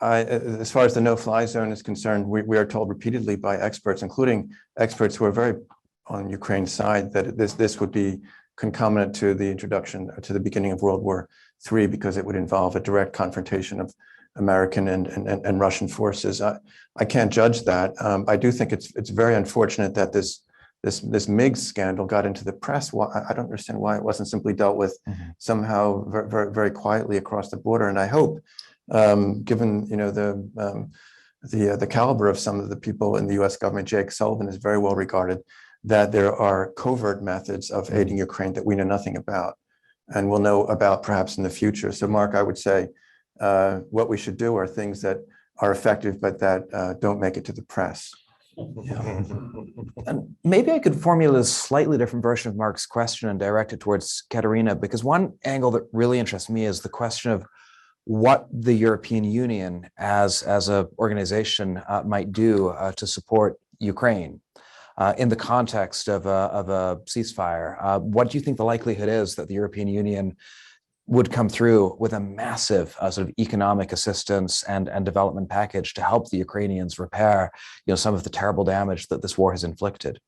As far as the no-fly zone is concerned, we are told repeatedly by experts, including experts who are very on Ukraine's side, that this would be concomitant to the introduction, to the beginning of World War III, because it would involve a direct confrontation of American and Russian forces. I can't judge that. I do think it's very unfortunate that this MiG scandal got into the press. I don't understand why it wasn't simply dealt with somehow very, very quietly across the border. And I hope, given the caliber of some of the people in the U.S. government, Jake Sullivan is very well regarded, that there are covert methods of aiding Ukraine that we know nothing about and will know about perhaps in the future. So, Mark, I would say what we should do are things that are effective, but that don't make it to the press. Yeah. And maybe I could formulate a slightly different version of Mark's question and direct it towards Katerina, because one angle that really interests me is the question of what the European Union as an organization might do to support Ukraine in the context of a ceasefire. What do you think the likelihood is that the European Union would come through with a massive sort of economic assistance and development package to help the Ukrainians repair, some of the terrible damage that this war has inflicted?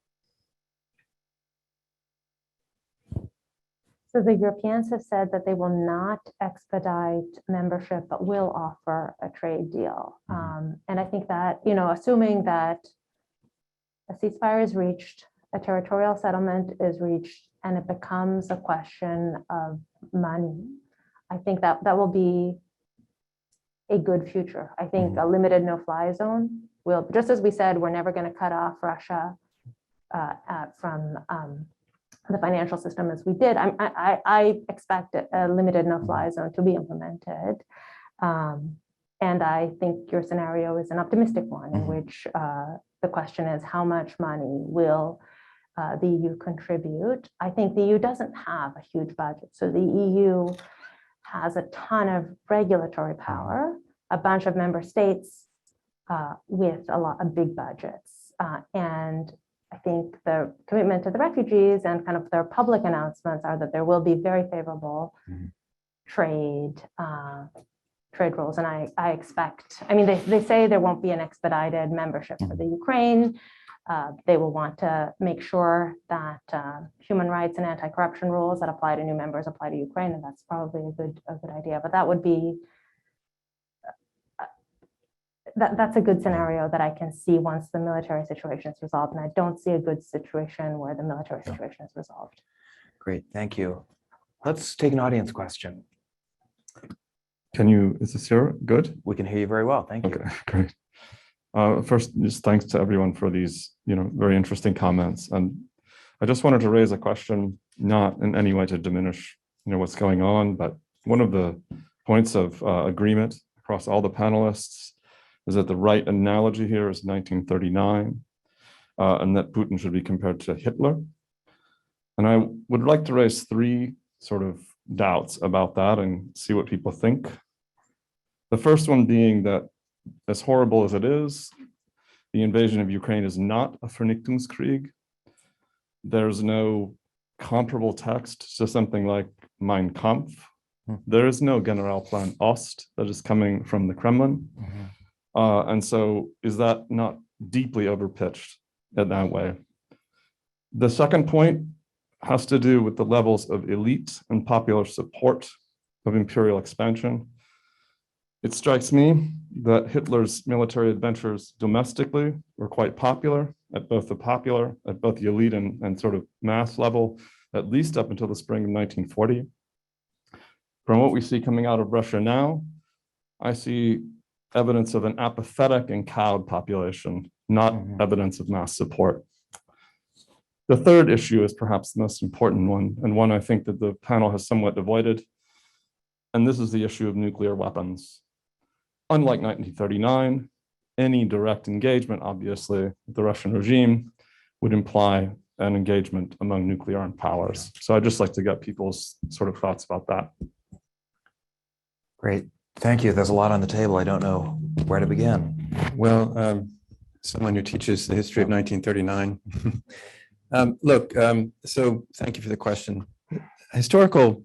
So the Europeans have said that they will not expedite membership, but will offer a trade deal. And I think that, assuming that a ceasefire is reached, a territorial settlement is reached, and it becomes a question of money, I think that will be a good future. I think a limited no-fly zone will, just as we said, we're never going to cut off Russia from the financial system as we did. I expect a limited no-fly zone to be implemented. And I think your scenario is an optimistic one in which the question is how much money will the EU contribute. I think the EU doesn't have a huge budget. So the EU has a ton of regulatory power, a bunch of member states with a lot of big budgets. And I think the commitment to the refugees and kind of their public announcements are that there will be very favorable trade rules. And I expect, they say there won't be an expedited membership for the Ukraine. They will want to make sure that human rights and anti-corruption rules that apply to new members apply to Ukraine, and that's probably a good idea. But that would be that's a good scenario that I can see once the military situation is resolved, and I don't see a good situation where the military situation is resolved. Great, thank you. Let's take an audience question. Is this here good? We can hear you very well, thank you. Okay, great. First, just thanks to everyone for these, very interesting comments. And I just wanted to raise a question, not in any way to diminish, what's going on, but one of the points of agreement across all the panelists is that the right analogy here is 1939, and that Putin should be compared to Hitler. And I would like to raise three sort of doubts about that and see what people think. The first one being that, as horrible as it is, the invasion of Ukraine is not a Vernichtungskrieg. There's no comparable text to something like Mein Kampf. There is no Generalplan Ost that is coming from the Kremlin. And so is that not deeply overpitched in that way? The second point has to do with the levels of elite and popular support of imperial expansion. It strikes me that Hitler's military adventures domestically were quite popular at both the elite and sort of mass level, at least up until the spring of 1940. From what we see coming out of Russia now, I see evidence of an apathetic and cowed population, not evidence of mass support. The third issue is perhaps the most important one, and one I think that the panel has somewhat avoided, and this is the issue of nuclear weapons. Unlike 1939, any direct engagement, obviously, with the Russian regime would imply and engagement among nuclear armed powers. So I'd just like to get people's sort of thoughts about that. Great. Thank you. There's a lot on the table. I don't know where to begin. Well, someone who teaches the history of 1939. So thank you for the question. Historical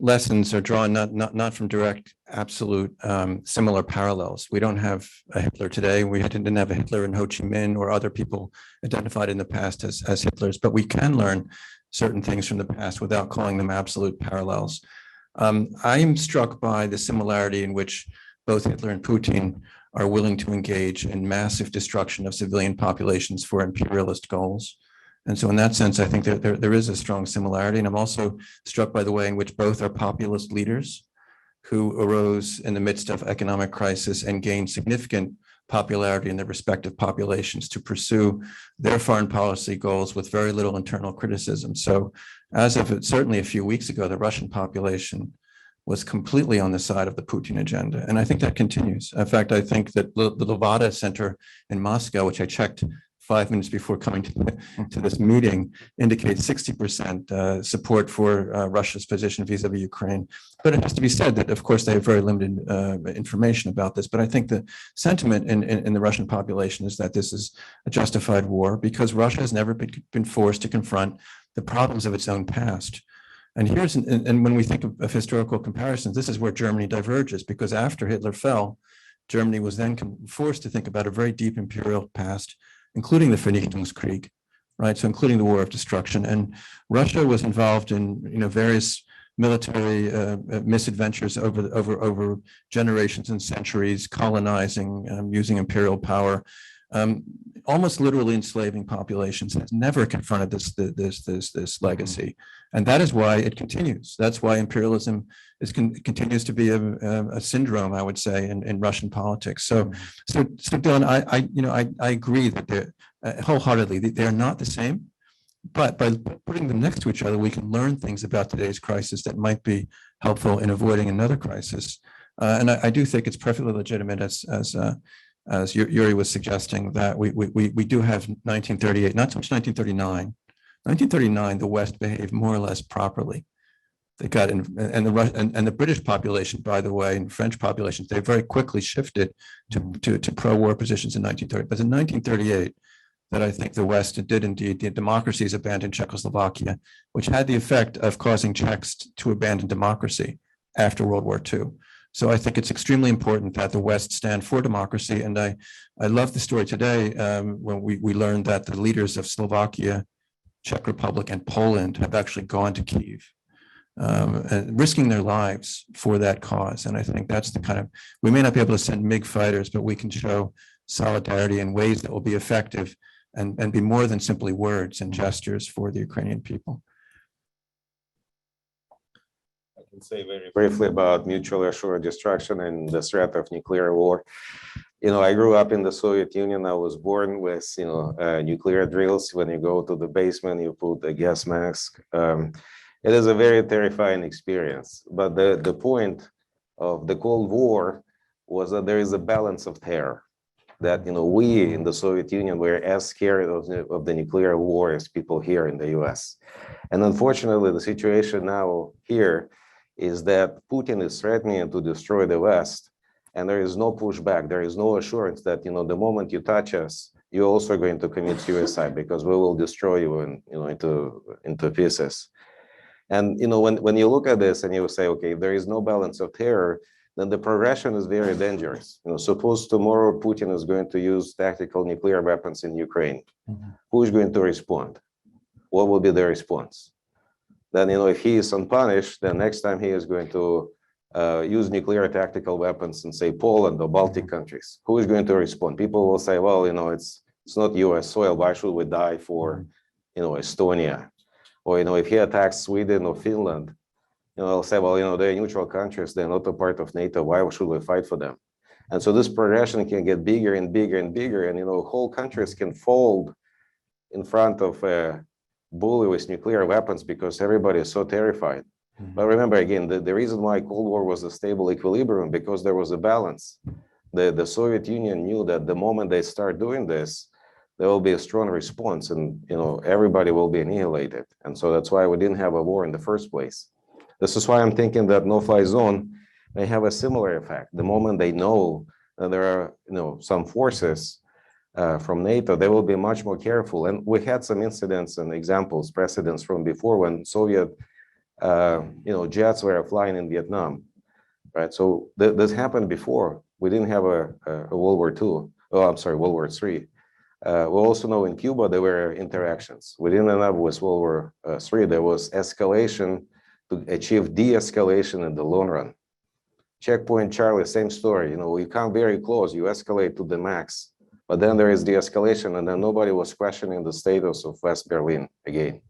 lessons are drawn not from direct, absolute, similar parallels. We don't have a Hitler today. We didn't have a Hitler in Ho Chi Minh or other people identified in the past as Hitlers, but we can learn certain things from the past without calling them absolute parallels. I am struck by the similarity in which both Hitler and Putin are willing to engage in massive destruction of civilian populations for imperialist goals. And so in that sense, I think that there is a strong similarity. And I'm also struck by the way in which both are populist leaders who arose in the midst of economic crisis and gained significant popularity in their respective populations to pursue their foreign policy goals with very little internal criticism. So as of certainly a few weeks ago, the Russian population was completely on the side of the Putin agenda. And I think that continues. In fact, I think that the Levada Center in Moscow, which I checked 5 minutes before coming to this meeting, indicates 60% support for Russia's position vis-a-vis Ukraine. But it has to be said that, of course, they have very limited information about this. But I think the sentiment in the Russian population is that this is a justified war because Russia has never been forced to confront the problems of its own past. And when we think of historical comparisons, this is where Germany diverges, because after Hitler fell, Germany was then forced to think about a very deep imperial past, including the Vernichtungskrieg, right? So including the war of destruction. And Russia was involved in various military misadventures over generations and centuries, colonizing, using imperial power, almost literally enslaving populations, has never confronted this legacy. And that is why it continues. That's why imperialism continues to be a syndrome, I would say, in Russian politics. So Dylan, I agree that they're wholeheartedly, they are not the same, but by putting them next to each other, we can learn things about today's crisis that might be helpful in avoiding another crisis. And I do think it's perfectly legitimate, as Yuri was suggesting, that we do have 1938, not so much 1939. 1939, the West behaved more or less properly. They got in, and the British population, by the way, and French populations, they very quickly shifted to pro-war positions in 1930. But in 1938, that I think the West did indeed, the democracies abandoned Czechoslovakia, which had the effect of causing Czechs to abandon democracy after World War II. So I think it's extremely important that the West stand for democracy. And I love the story today when we learned that the leaders of Slovakia, Czech Republic, and Poland have actually gone to Kyiv, risking their lives for that cause. And I think that's the kind of, we may not be able to send MiG fighters, but we can show solidarity in ways that will be effective and be more than simply words and gestures for the Ukrainian people. I can say very briefly about mutually assured destruction and the threat of nuclear war. I grew up in the Soviet Union. I was born with, nuclear drills. When you go to the basement, you put a gas mask. It is a very terrifying experience. But the point of the Cold War was that there is a balance of terror. That, we in the Soviet Union were as scared of the nuclear war as people here in the US. And unfortunately, the situation now here is that Putin is threatening to destroy the West. And there is no pushback. There is no assurance that, the moment you touch us, you're also going to commit suicide because we will destroy you into pieces. And, when you look at this and you say, okay, if there is no balance of terror, then the progression is very dangerous. Suppose tomorrow Putin is going to use tactical nuclear weapons in Ukraine. Mm-hmm. Who is going to respond? What will be the response? Then, if he is unpunished, then next time he is going to use nuclear tactical weapons in, say, Poland or Baltic countries. Who is going to respond? People will say, well, it's not US soil. Why should we die for, Estonia? Or, if he attacks Sweden or Finland, they'll say, well, they're neutral countries. They're not a part of NATO. Why should we fight for them? And so this progression can get bigger and bigger and bigger. And, whole countries can fold in front of a bully with nuclear weapons because everybody is so terrified. But remember, again, the reason why Cold War was a stable equilibrium, because there was a balance. The Soviet Union knew that the moment they start doing this, there will be a strong response, and everybody will be annihilated. And so that's why we didn't have a war in the first place. This is why I'm thinking that no-fly zone may have a similar effect. The moment they know that there are some forces from NATO, they will be much more careful. And we had some incidents and examples, precedents from before when Soviet jets were flying in Vietnam, right? So this happened before. We didn't have a World War II. Oh, I'm sorry, World War III. We also know in Cuba there were interactions. We didn't end up with World War III. There was escalation to achieve de-escalation in the long run. Checkpoint Charlie, same story. You come very close, you escalate to the max, but then there is de-escalation, and then nobody was questioning the status of West Berlin again.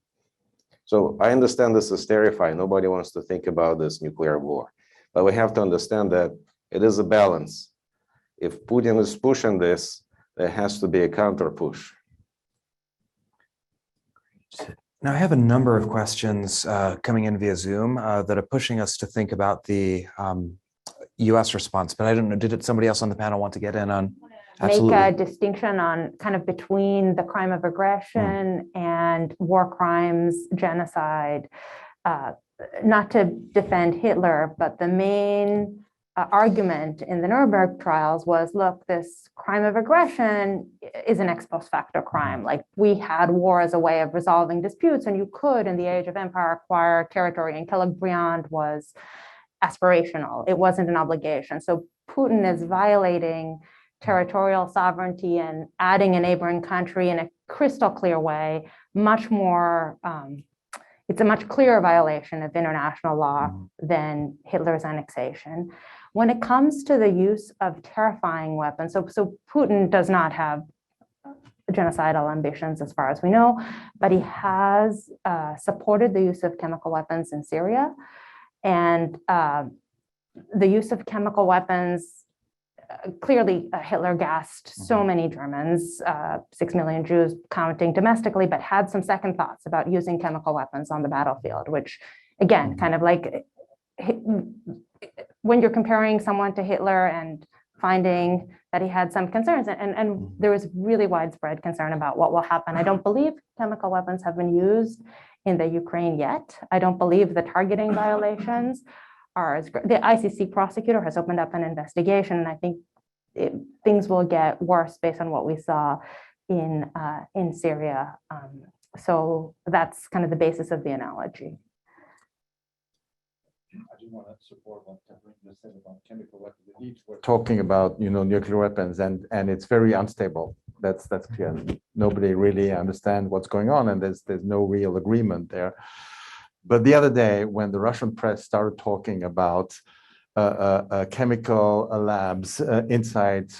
So I understand this is terrifying. Nobody wants to think about this nuclear war, but we have to understand that it is a balance. If Putin is pushing this, there has to be a counter push. Now, I have a number of questions coming in via Zoom that are pushing us to think about the U.S. response, but I don't know, did somebody else on the panel want to get in on? Absolutely. Make a distinction on kind of between the crime of aggression and war crimes, genocide, not to defend Hitler, but the main argument in the Nuremberg trials was, look, this crime of aggression is an ex post facto crime. Like, we had war as a way of resolving disputes, and you could, in the age of empire, acquire territory, and Briand was aspirational. It wasn't an obligation. So Putin is violating territorial sovereignty and adding a neighboring country in a crystal clear way, much more, it's a much clearer violation of international law than Hitler's annexation. When it comes to the use of terrifying weapons, so Putin does not have genocidal ambitions as far as we know, but he has supported the use of chemical weapons in Syria. And the use of chemical weapons, clearly Hitler gassed so many Germans, 6 million Jews counting domestically, but had some second thoughts about using chemical weapons on the battlefield, which again, kind of like when you're comparing someone to Hitler and finding that he had some concerns, and there was really widespread concern about what will happen. I don't believe chemical weapons have been used in the Ukraine yet. I don't believe the targeting violations are as great. The ICC prosecutor has opened up an investigation, and I think things will get worse based on what we saw in Syria. So that's kind of the basis of the analogy. I do want to support what Katerina said about chemical weapons. We're talking about nuclear weapons, and it's very unstable. That's clear. Nobody really understands what's going on, and there's no real agreement there. But the other day, when the Russian press started talking about chemical labs inside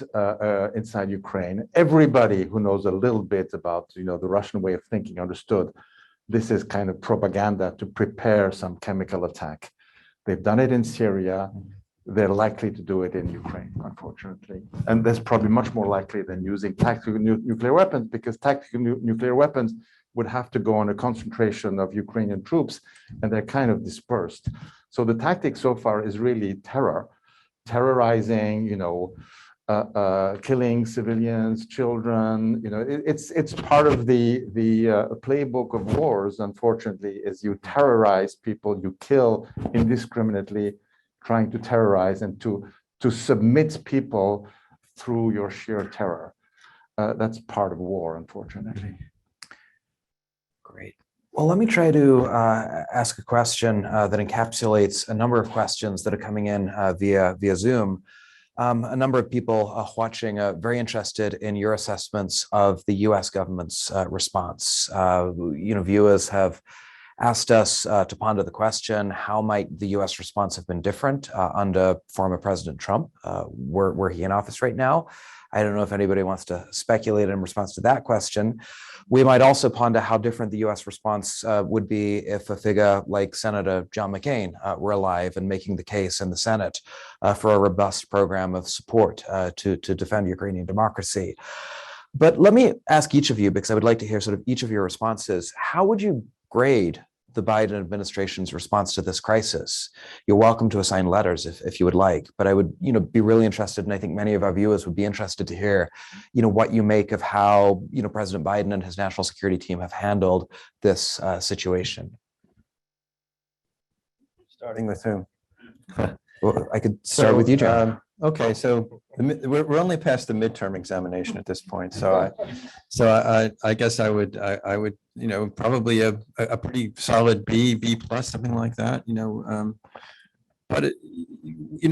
Ukraine, everybody who knows a little bit about the Russian way of thinking understood this is kind of propaganda to prepare some chemical attack. They've done it in Syria. They're likely to do it in Ukraine, unfortunately. And that's probably much more likely than using tactical nuclear weapons, because tactical nuclear weapons would have to go on a concentration of Ukrainian troops, and they're kind of dispersed. So the tactic so far is really terrorizing, killing civilians, children. It's part of the playbook of wars. Unfortunately, is you terrorize people, you kill indiscriminately, trying to terrorize and to submit people through your sheer terror. That's part of war, unfortunately. Great. Well, let me try to ask a question that encapsulates a number of questions that are coming in via Zoom. A number of people watching very interested in your assessments of the U.S. government's response. Viewers have asked us to ponder the question, how might the U.S. response have been different under former President Trump, were he in office right now? I don't know if anybody wants to speculate in response to that question. We might also ponder how different the U.S. response would be if a figure like Senator John McCain were alive and making the case in the Senate for a robust program of support to defend Ukrainian democracy. But let me ask each of you, because I would like to hear sort of each of your responses. How would you grade the Biden administration's response to this crisis. You're welcome to assign letters if you would like, but I would, be really interested, and I think many of our viewers would be interested to hear, what you make of how, President Biden and his national security team have handled this situation. Starting with whom? Well, I could start with you, John. Okay, so we're only past the midterm examination at this point, so I guess I would probably a pretty solid B plus, something like that, but we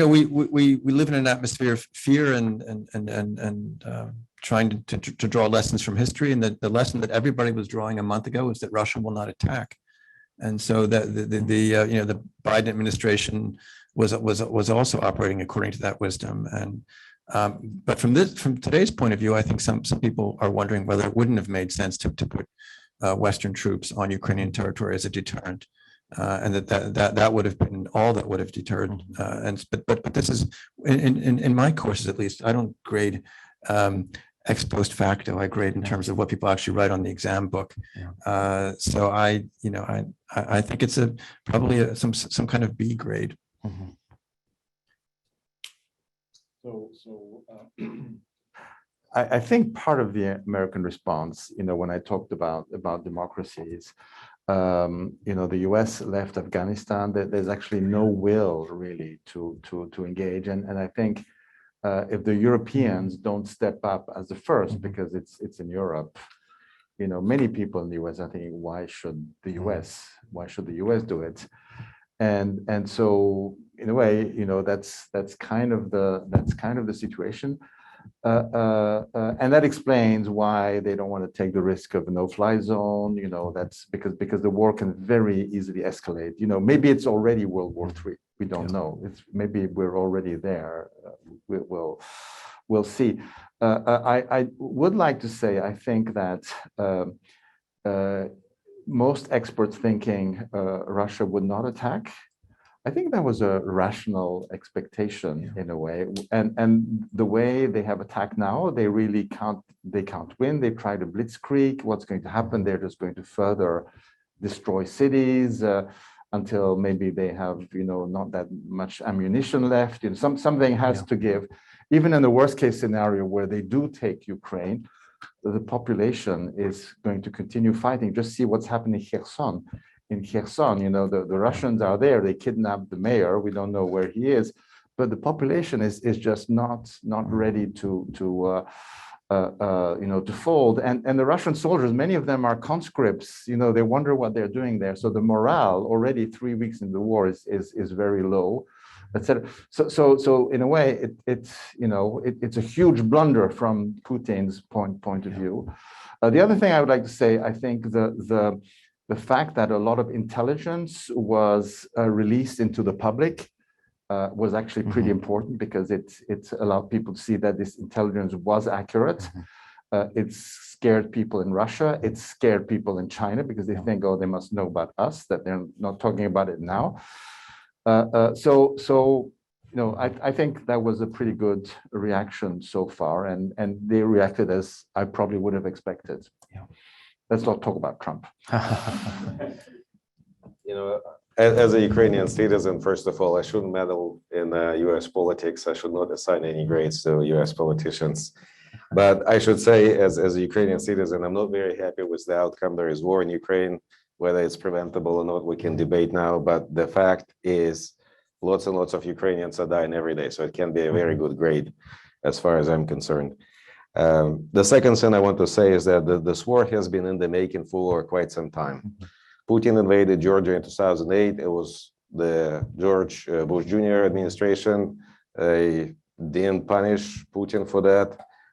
live in an atmosphere of fear and trying to draw lessons from history, and the lesson that everybody was drawing a month ago is that Russia will not attack, and so that the Biden administration was also operating according to that wisdom. And but from today's point of view, I think some people are wondering whether it wouldn't have made sense to put Western troops on Ukrainian territory as a deterrent, and that would have been all that would have deterred. But this is in my courses, at least, I don't grade ex post facto. I grade in terms of what people actually write on the exam book. So I think it's probably some kind of B grade. Mm-hmm. I think part of the American response, when I talked about democracies, the US left Afghanistan, there's actually no will really to engage. And I think if the Europeans don't step up as the first, because it's in Europe, many people in the US are thinking, why should the US do it? And so in a way, that's kind of the situation, and that explains why they don't want to take the risk of a no-fly zone. That's because the war can very easily escalate. Maybe it's already World War III. We don't know. Maybe we're already there. We'll see. I would like to say I think that most experts thinking Russia would not attack. I think that was a rational expectation in a way, and the way they have attacked now, they really can't win. They tried a blitzkrieg. What's going to happen? They're just going to further destroy cities until maybe they have not that much ammunition left. Something has to give. Even in the worst case scenario where they do take Ukraine, the population is going to continue fighting. Just see what's happening in Kherson. In Kherson, the Russians are there. They kidnapped the mayor. We don't know where he is, but the population is just not ready to fold. And the Russian soldiers, many of them are conscripts. They wonder what they're doing there. So the morale already 3 weeks in the war is very low, etc. So in a way, it's a huge blunder from Putin's point of view. The other thing I would like to say, I think the fact that a lot of intelligence was released into the public was actually pretty important, because it allowed people to see that this intelligence was accurate. It scared people in Russia. It scared people in China, because they think, oh, they must know about us, that they're not talking about it now. I think that was a pretty good reaction so far, and they reacted as I probably would have expected. Yeah. Let's not talk about Trump. As a Ukrainian citizen, first of all, I shouldn't meddle in U.S. politics. I should not assign any grades to U.S. politicians. But I should say, as a Ukrainian citizen, I'm not very happy with the outcome. There is war in Ukraine. Whether it's preventable or not, we can debate now. But the fact is, lots and lots of Ukrainians are dying every day. So it can be a very good grade, as far as I'm concerned. The second thing I want to say is that this war has been in the making for quite some time. Putin invaded Georgia in 2008. It was the George Bush Jr. administration. They didn't punish Putin for that.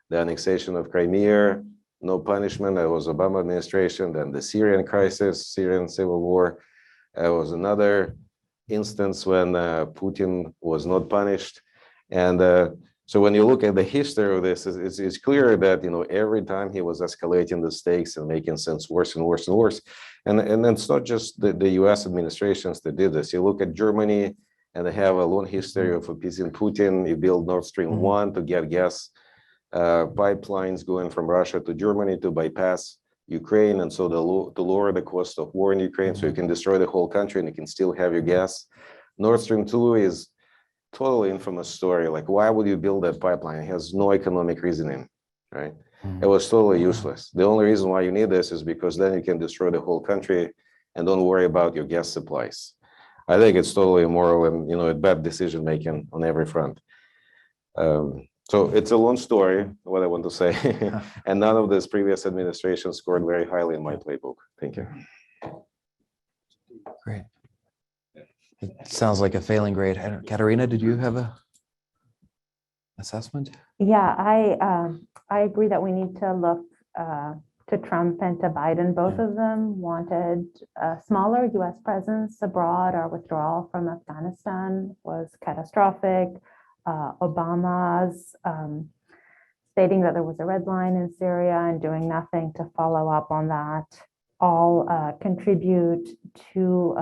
The annexation of Crimea, no punishment. That was Obama administration. Then the Syrian crisis, Syrian civil war. It was another instance when Putin was not punished. And so when you look at the history of this, it's clear that every time he was escalating the stakes and making things worse and worse and worse. And it's not just the U.S. administrations that did this. You look at Germany, and they have a long history of appeasing Putin. You build Nord Stream 1 to get gas pipelines going from Russia to Germany to bypass Ukraine, and so to lower the cost of war in Ukraine, so you can destroy the whole country and you can still have your gas. Nord Stream 2 is totally infamous story. Like, why would you build that pipeline? It has no economic reasoning, right? It was totally useless. The only reason why you need this is because then you can destroy the whole country and don't worry about your gas supplies. I think it's totally immoral and, a bad decision making on every front. So it's a long story, what I want to say, and none of this previous administration scored very highly in my playbook. Thank you. Great. It sounds like a failing grade. Katerina, did you have a assessment? Yeah, I agree that we need to look to Trump and to Biden. Both of them wanted a smaller U.S. presence abroad. Our withdrawal from Afghanistan was catastrophic. Obama's stating that there was a red line in Syria and doing nothing to follow up on that all contribute to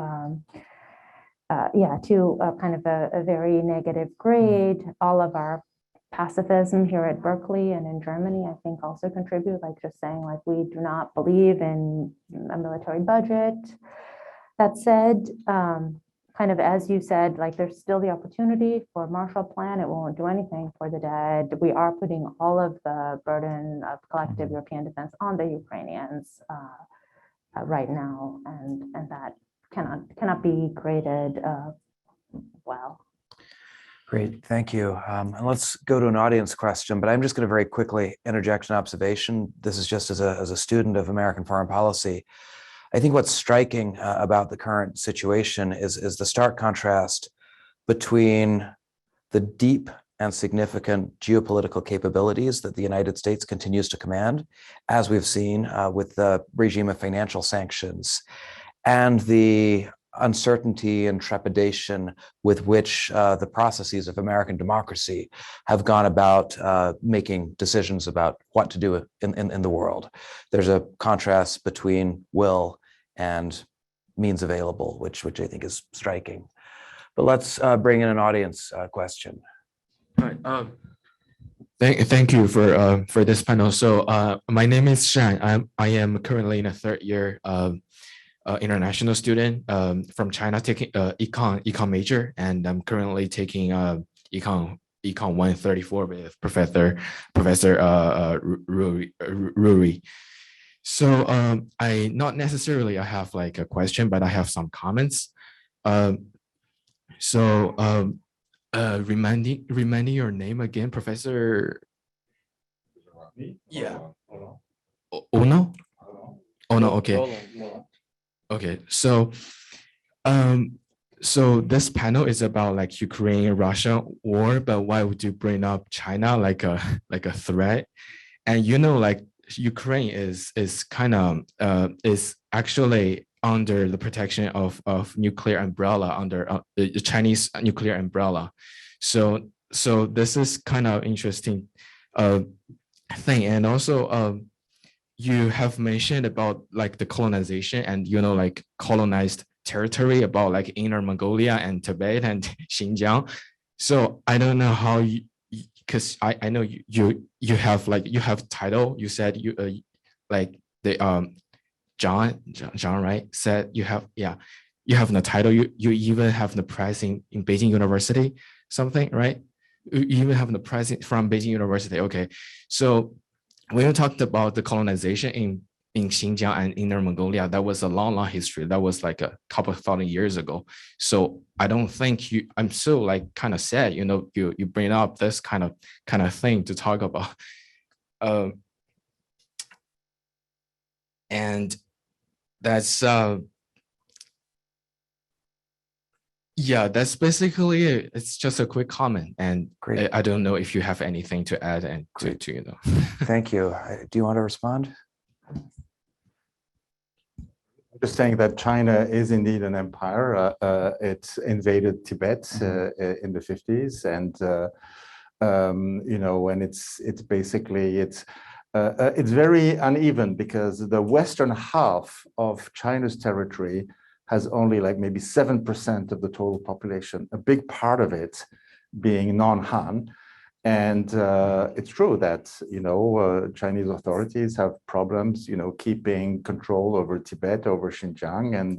kind of a very negative grade. All of our pacifism here at Berkeley and in Germany, I think, also contribute, like just saying, like, we do not believe in a military budget. That said, kind of as you said, like, there's still the opportunity for a Marshall Plan. It won't do anything for the dead. We are putting all of the burden of collective European defense on the Ukrainians right now, and that cannot be graded well. Great, thank you. And let's go to an audience question, but I'm just going to very quickly interject an observation. This is just as a student of American foreign policy. I think what's striking about the current situation is the stark contrast between the deep and significant geopolitical capabilities that the United States continues to command, as we've seen with the regime of financial sanctions, and the uncertainty and trepidation with which the processes of American democracy have gone about making decisions about what to do in the world. There's a contrast between will and means available, which I think is striking. But let's bring in an audience question. Hi. Thank you for this panel. So my name is Shan. I am currently in a third year international student from China, taking econ major, and I'm currently taking econ 134 with Professor Yuri. So I not necessarily I have like a question, but I have some comments. Reminding your name again, Professor. Yeah. Ono. Okay. Okay. So this panel is about like Ukraine-Russia war, but why would you bring up China like a threat? And like Ukraine is kind of is actually under the protection of nuclear umbrella, under the Chinese nuclear umbrella. So this is kind of interesting thing. And also you have mentioned about like the colonization and like colonized territory, about like Inner Mongolia and Tibet and Xinjiang. So I don't know how you, because I know you have title. You said you like the John, right? Said you have the title. You even have the prize in Beijing University, something, right? You even have the prize from Beijing University. Okay, so when you talked about the colonization in Xinjiang and Inner Mongolia, that was a long history. That was like a couple of thousand years ago. So I don't think I'm so like kind of sad, you bring up this kind of thing to talk about. And that's that's basically it. It's just a quick comment, and great. I don't know if you have anything to add and to Thank you. Do you want to respond? Just saying that China is indeed an empire. It invaded Tibet in the 50s, and and it's basically it's very uneven, because the western half of China's territory has only like maybe 7% of the total population, a big part of it being non-Han. And it's true that, Chinese authorities have problems, keeping control over Tibet, over Xinjiang, and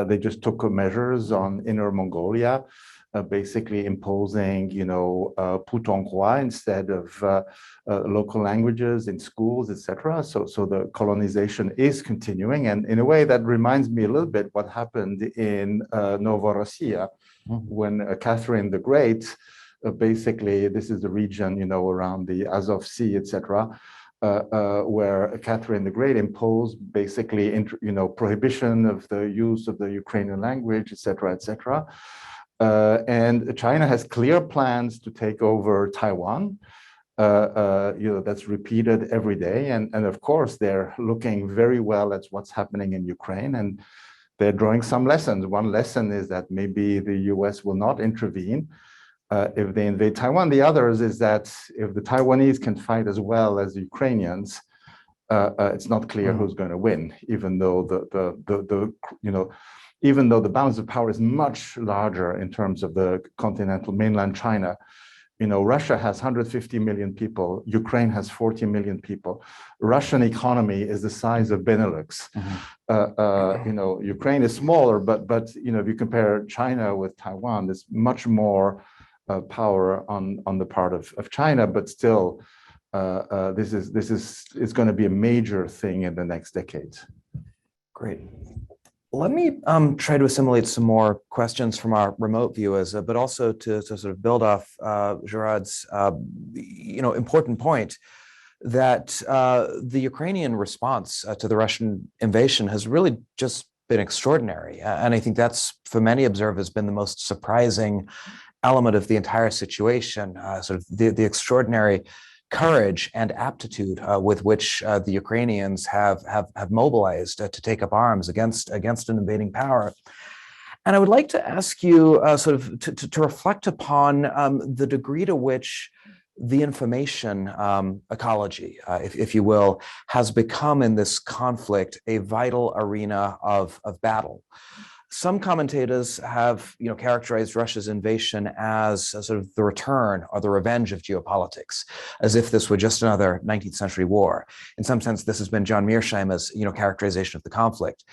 they just took measures on Inner Mongolia, basically imposing, Putonghua instead of local languages in schools, etc. So the colonization is continuing, and in a way that reminds me a little bit what happened in Novorossiya when Catherine the Great. Basically, this is the region, around the Azov Sea, etc., where Catherine the Great imposed basically, prohibition of the use of the Ukrainian language, etc., etc. And China has clear plans to take over Taiwan. That's repeated every day, and of course they're looking very well at what's happening in Ukraine, and they're drawing some lessons. One lesson is that maybe the US will not intervene if they invade Taiwan. The others is that if the Taiwanese can fight as well as the Ukrainians, it's not clear who's going to win, even though even though the balance of power is much larger in terms of the continental mainland China. Russia has 150 million people. Ukraine has 40 million people. Russian economy is the size of Benelux. Ukraine is smaller, but if you compare China with Taiwan, there's much more power on the part of China, but still, this is going to be a major thing in the next decades. Great. Let me try to assimilate some more questions from our remote viewers, but also to sort of build off Gerard's important point that the Ukrainian response to the Russian invasion has really just been extraordinary. And I think that's, for many observers, been the most surprising element of the entire situation, sort of the extraordinary courage and aptitude with which the Ukrainians have mobilized to take up arms against an invading power. And I would like to ask you sort of to reflect upon the degree to which the information ecology, if you will, has become in this conflict a vital arena of battle. Some commentators have, characterized Russia's invasion as sort of the return or the revenge of geopolitics, as if this were just another 19th century war. In some sense, this has been John Mearsheimer's, characterization of the conflict.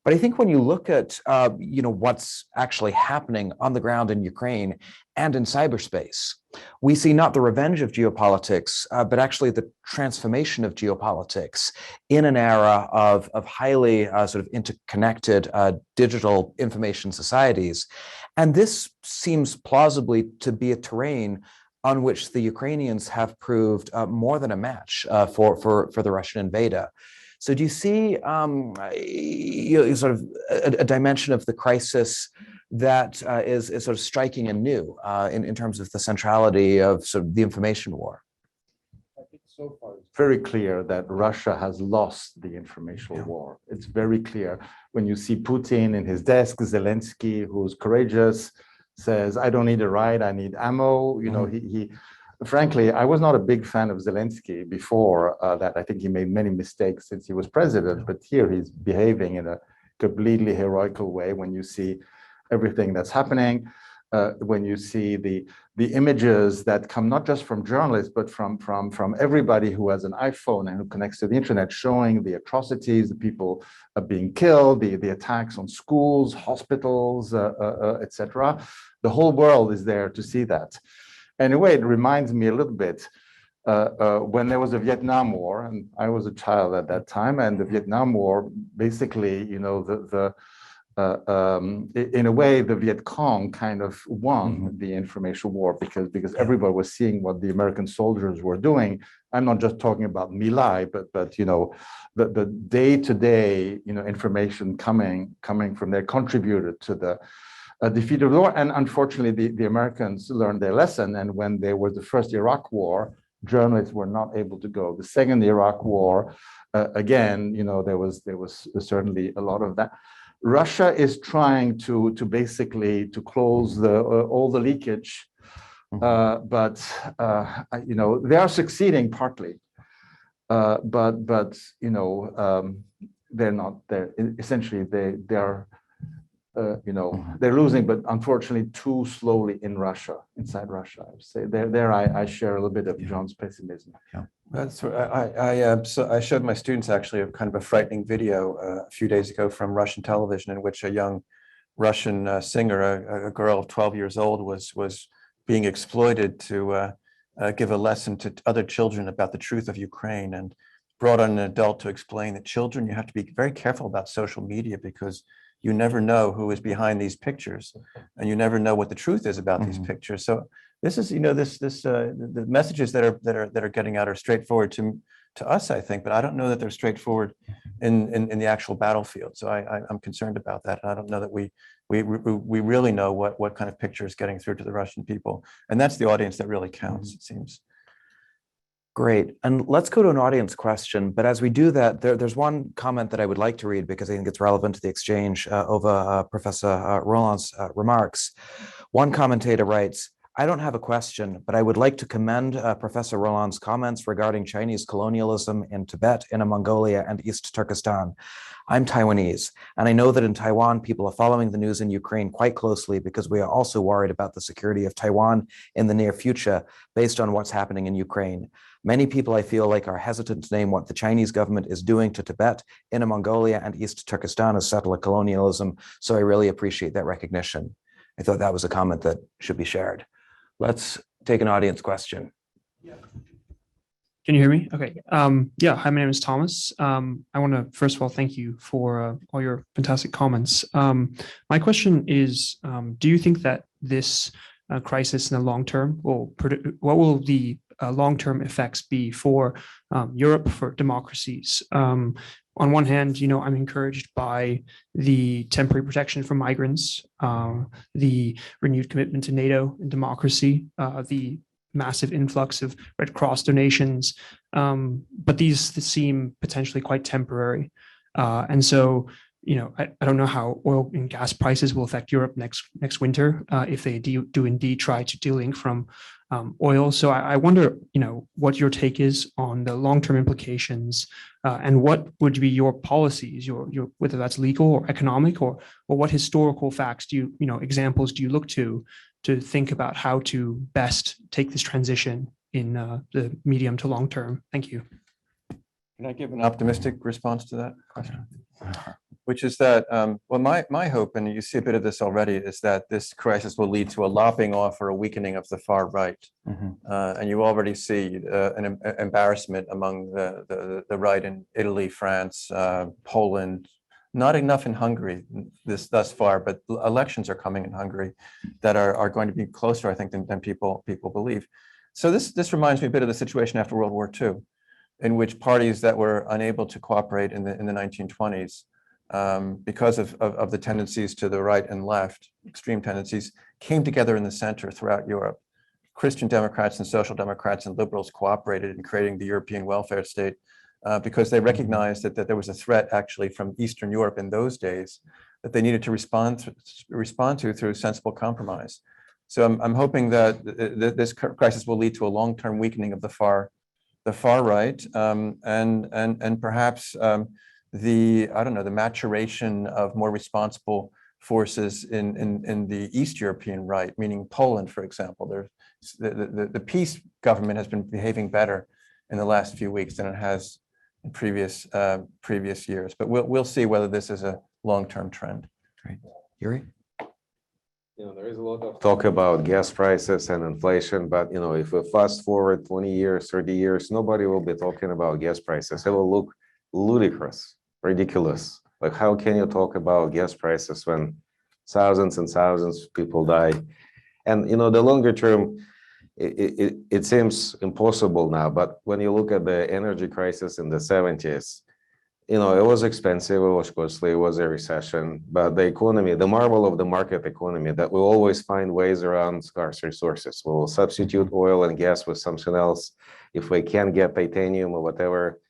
But I think when you look at, what's actually happening on the ground in Ukraine and in cyberspace, we see not the revenge of geopolitics, but actually the transformation of geopolitics in an era of highly sort of interconnected digital information societies. And this seems plausibly to be a terrain on which the Ukrainians have proved more than a match for the Russian invader. So do you see sort of a dimension of the crisis that is sort of striking anew in terms of the centrality of sort of the information war? I think so far it's very clear that Russia has lost the informational war. It's very clear when you see Putin in his desk, Zelensky, who's courageous, says, "I don't need a ride, I need ammo." Frankly, I was not a big fan of Zelensky before that. I think he made many mistakes since he was president, but here he's behaving in a completely heroical way when you see everything that's happening, when you see the images that come not just from journalists, but from everybody who has an iPhone and who connects to the internet, showing the atrocities, the people being killed, the attacks on schools, hospitals, etc. The whole world is there to see that. In a way, it reminds me a little bit when there was a Vietnam War, and I was a child at that time, and the Vietnam War, basically, in a way, the Viet Cong kind of won the information war because everybody was seeing what the American soldiers were doing. I'm not just talking about My Lai, but the day-to-day information coming from there contributed to the defeat of the war. And unfortunately, the Americans learned their lesson. And when there was the first Iraq war, journalists were not able to go. The second Iraq war, again, there was certainly a lot of that. Russia is trying to basically to close all the leakage, but they are succeeding partly, but they're not. They're essentially they are they're losing, but unfortunately too slowly in Russia, inside Russia. I would say there I share a little bit of John's pessimism. Yeah. That's so I showed my students actually a kind of a frightening video a few days ago from Russian television in which a young Russian singer, a girl of 12 years old, was being exploited to give a lesson to other children about the truth of Ukraine, and brought on an adult to explain that children, you have to be very careful about social media because you never know who is behind these pictures, and you never know what the truth is about these pictures. So this is, the messages that are getting out are straightforward to us, I think, but I don't know that they're straightforward in the actual battlefield. So I'm concerned about that. And I don't know that we really know what kind of picture is getting through to the Russian people, and that's the audience that really counts, it seems. Great. And let's go to an audience question. But as we do that, there's one comment that I would like to read because I think it's relevant to the exchange over Professor Roland's remarks. One commentator writes, I don't have a question, but I would like to commend Professor Roland's comments regarding Chinese colonialism in Tibet, Inner Mongolia, and East Turkestan. I'm Taiwanese, and I know that in Taiwan, people are following the news in Ukraine quite closely because we are also worried about the security of Taiwan in the near future based on what's happening in Ukraine. Many people, I feel like, are hesitant to name what the Chinese government is doing to Tibet, Inner Mongolia, and East Turkestan as settler colonialism, so I really appreciate that recognition. I thought that was a comment that should be shared. Let's take an audience question. Can you hear me? Okay. Yeah. Hi, my name is Thomas. I want to first of all thank you for all your fantastic comments. My question is, do you think that this crisis in the long term what will the long-term effects be for Europe, for democracies? On one hand, I'm encouraged by the temporary protection for migrants, the renewed commitment to NATO and democracy, the massive influx of Red Cross donations, but these seem potentially quite temporary. And so, I don't know how oil and gas prices will affect Europe next winter if they do indeed try to delink from oil. So I wonder, what your take is on the long-term implications, and what would be your policies, your whether that's legal or economic, or what historical facts examples do you look to think about how to best take this transition in the medium to long term? Thank you. Can I give an optimistic response to that question? Which is that, my hope, and you see a bit of this already, is that this crisis will lead to a lopping off or a weakening of the far right. And you already see an embarrassment among the right in Italy, France, Poland, not enough in Hungary thus far, but elections are coming in Hungary that are going to be closer, I think, than people believe. So this reminds me a bit of the situation after World War II, in which parties that were unable to cooperate in the 1920s, because of the tendencies to the right and left, extreme tendencies, came together in the center throughout Europe. Christian Democrats and Social Democrats and liberals cooperated in creating the European welfare state because they recognized that there was a threat actually from Eastern Europe in those days that they needed to respond to through sensible compromise. So I'm hoping that this crisis will lead to a long-term weakening of the far right, and perhaps the maturation of more responsible forces in the East European right, meaning Poland, for example. The peace government has been behaving better in the last few weeks than it has in previous years. But we'll see whether this is a long-term trend. Great. Yuri? There is a lot of talk about gas prices and inflation, but if we fast forward 20 years, 30 years, nobody will be talking about gas prices. It will look ludicrous, ridiculous. Like, how can you talk about gas prices when thousands and thousands of people die? And the longer term, it seems impossible now. But when you look at the energy crisis in the 70s, it was expensive, it was costly, it was a recession. But the economy, the marvel of the market economy, that we always find ways around scarce resources. We will substitute oil and gas with something else. If we can't get titanium or whatever,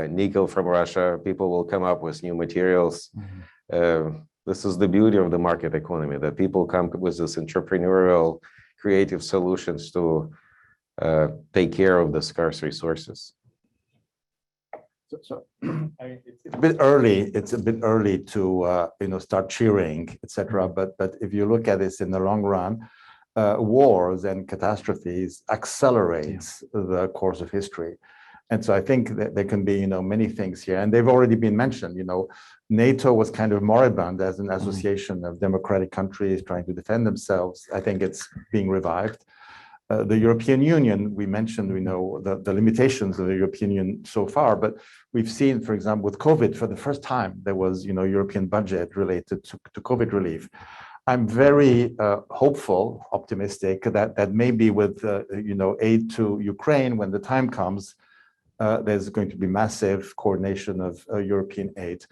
nickel from Russia, people will come up with new materials. This is the beauty of the market economy, that people come with this entrepreneurial, creative solutions to take care of the scarce resources. It's a bit early. It's a bit early to start cheering, etc. But if you look at this in the long run, wars and catastrophes accelerates the course of history. And so I think that there can be many things here, and they've already been mentioned. NATO was kind of moribund as an association of democratic countries trying to defend themselves. I think it's being revived. The European Union, we mentioned, the limitations of the European Union so far, but we've seen, for example, with COVID, for the first time, there was, European budget related to COVID relief. I'm very hopeful, optimistic that maybe with, aid to Ukraine, when the time comes, there's going to be massive coordination of European aid.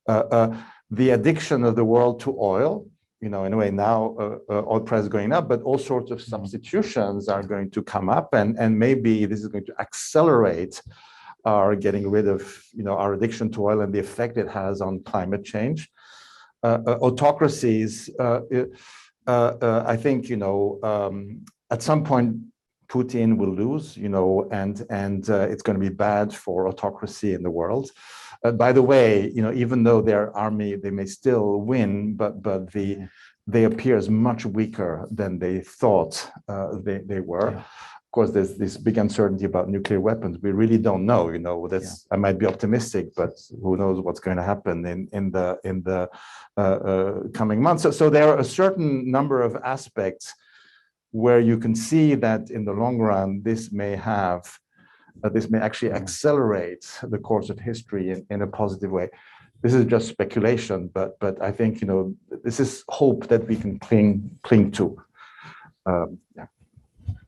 The addiction of the world to oil, in a way now oil price is going up, but all sorts of substitutions are going to come up, and maybe this is going to accelerate our getting rid of our addiction to oil and the effect it has on climate change. Autocracies, I think at some point Putin will lose, and it's going to be bad for autocracy in the world. By the way, even though their army, they may still win, but they appear as much weaker than they thought they were. Yeah. Of course, there's this big uncertainty about nuclear weapons. We really don't know. I might be optimistic, but who knows what's going to happen in the coming months. So there are a certain number of aspects where you can see that in the long run, this may actually accelerate the course of history in a positive way. This is just speculation, but I think this is hope that we can cling to. Yeah.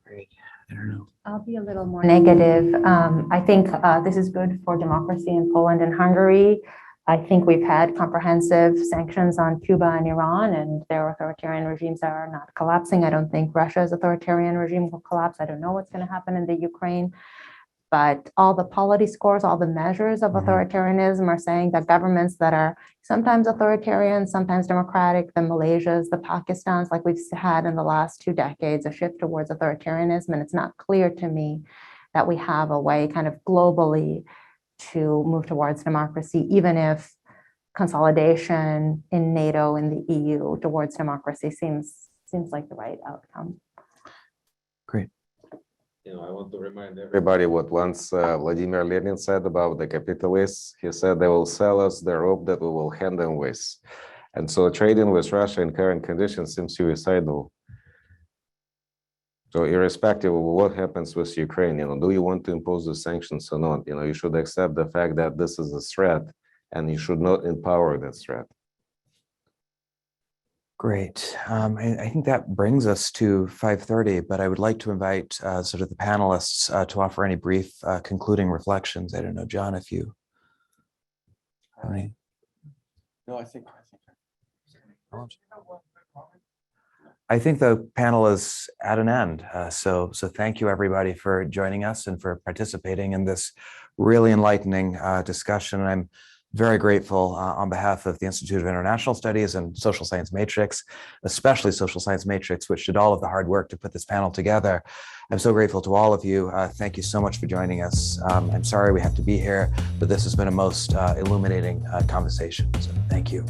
Great. I don't know. I'll be a little more negative. I think this is good for democracy in Poland and Hungary. I think we've had comprehensive sanctions on Cuba and Iran, and their authoritarian regimes are not collapsing. I don't think Russia's authoritarian regime will collapse. I don't know what's going to happen in the Ukraine. But all the polity scores, all the measures of authoritarianism are saying that governments that are sometimes authoritarian, sometimes democratic, the Malaysias, the Pakistans, like we've had in the last 2 decades, a shift towards authoritarianism. And it's not clear to me that we have a way kind of globally to move towards democracy, even if consolidation in NATO, in the EU towards democracy seems like the right outcome. Great. I want to remind everybody what once Vladimir Lenin said about the capitalists. He said they will sell us the rope that we will hand them with. And so trading with Russia in current conditions seems suicidal. So irrespective of what happens with Ukraine, do you want to impose the sanctions or not? You should accept the fact that this is a threat, and you should not empower that threat. Great. I think that brings us to 5:30, but I would like to invite sort of the panelists to offer any brief concluding reflections. I don't know, John, if you have any. No, I think. I think the panel is at an end. So thank you everybody for joining us and for participating in this really enlightening discussion. I'm very grateful on behalf of the Institute of International Studies and Social Science Matrix, especially Social Science Matrix, which did all of the hard work to put this panel together. I'm so grateful to all of you. Thank you so much for joining us. I'm sorry we have to be here, but this has been a most illuminating conversation. So thank you.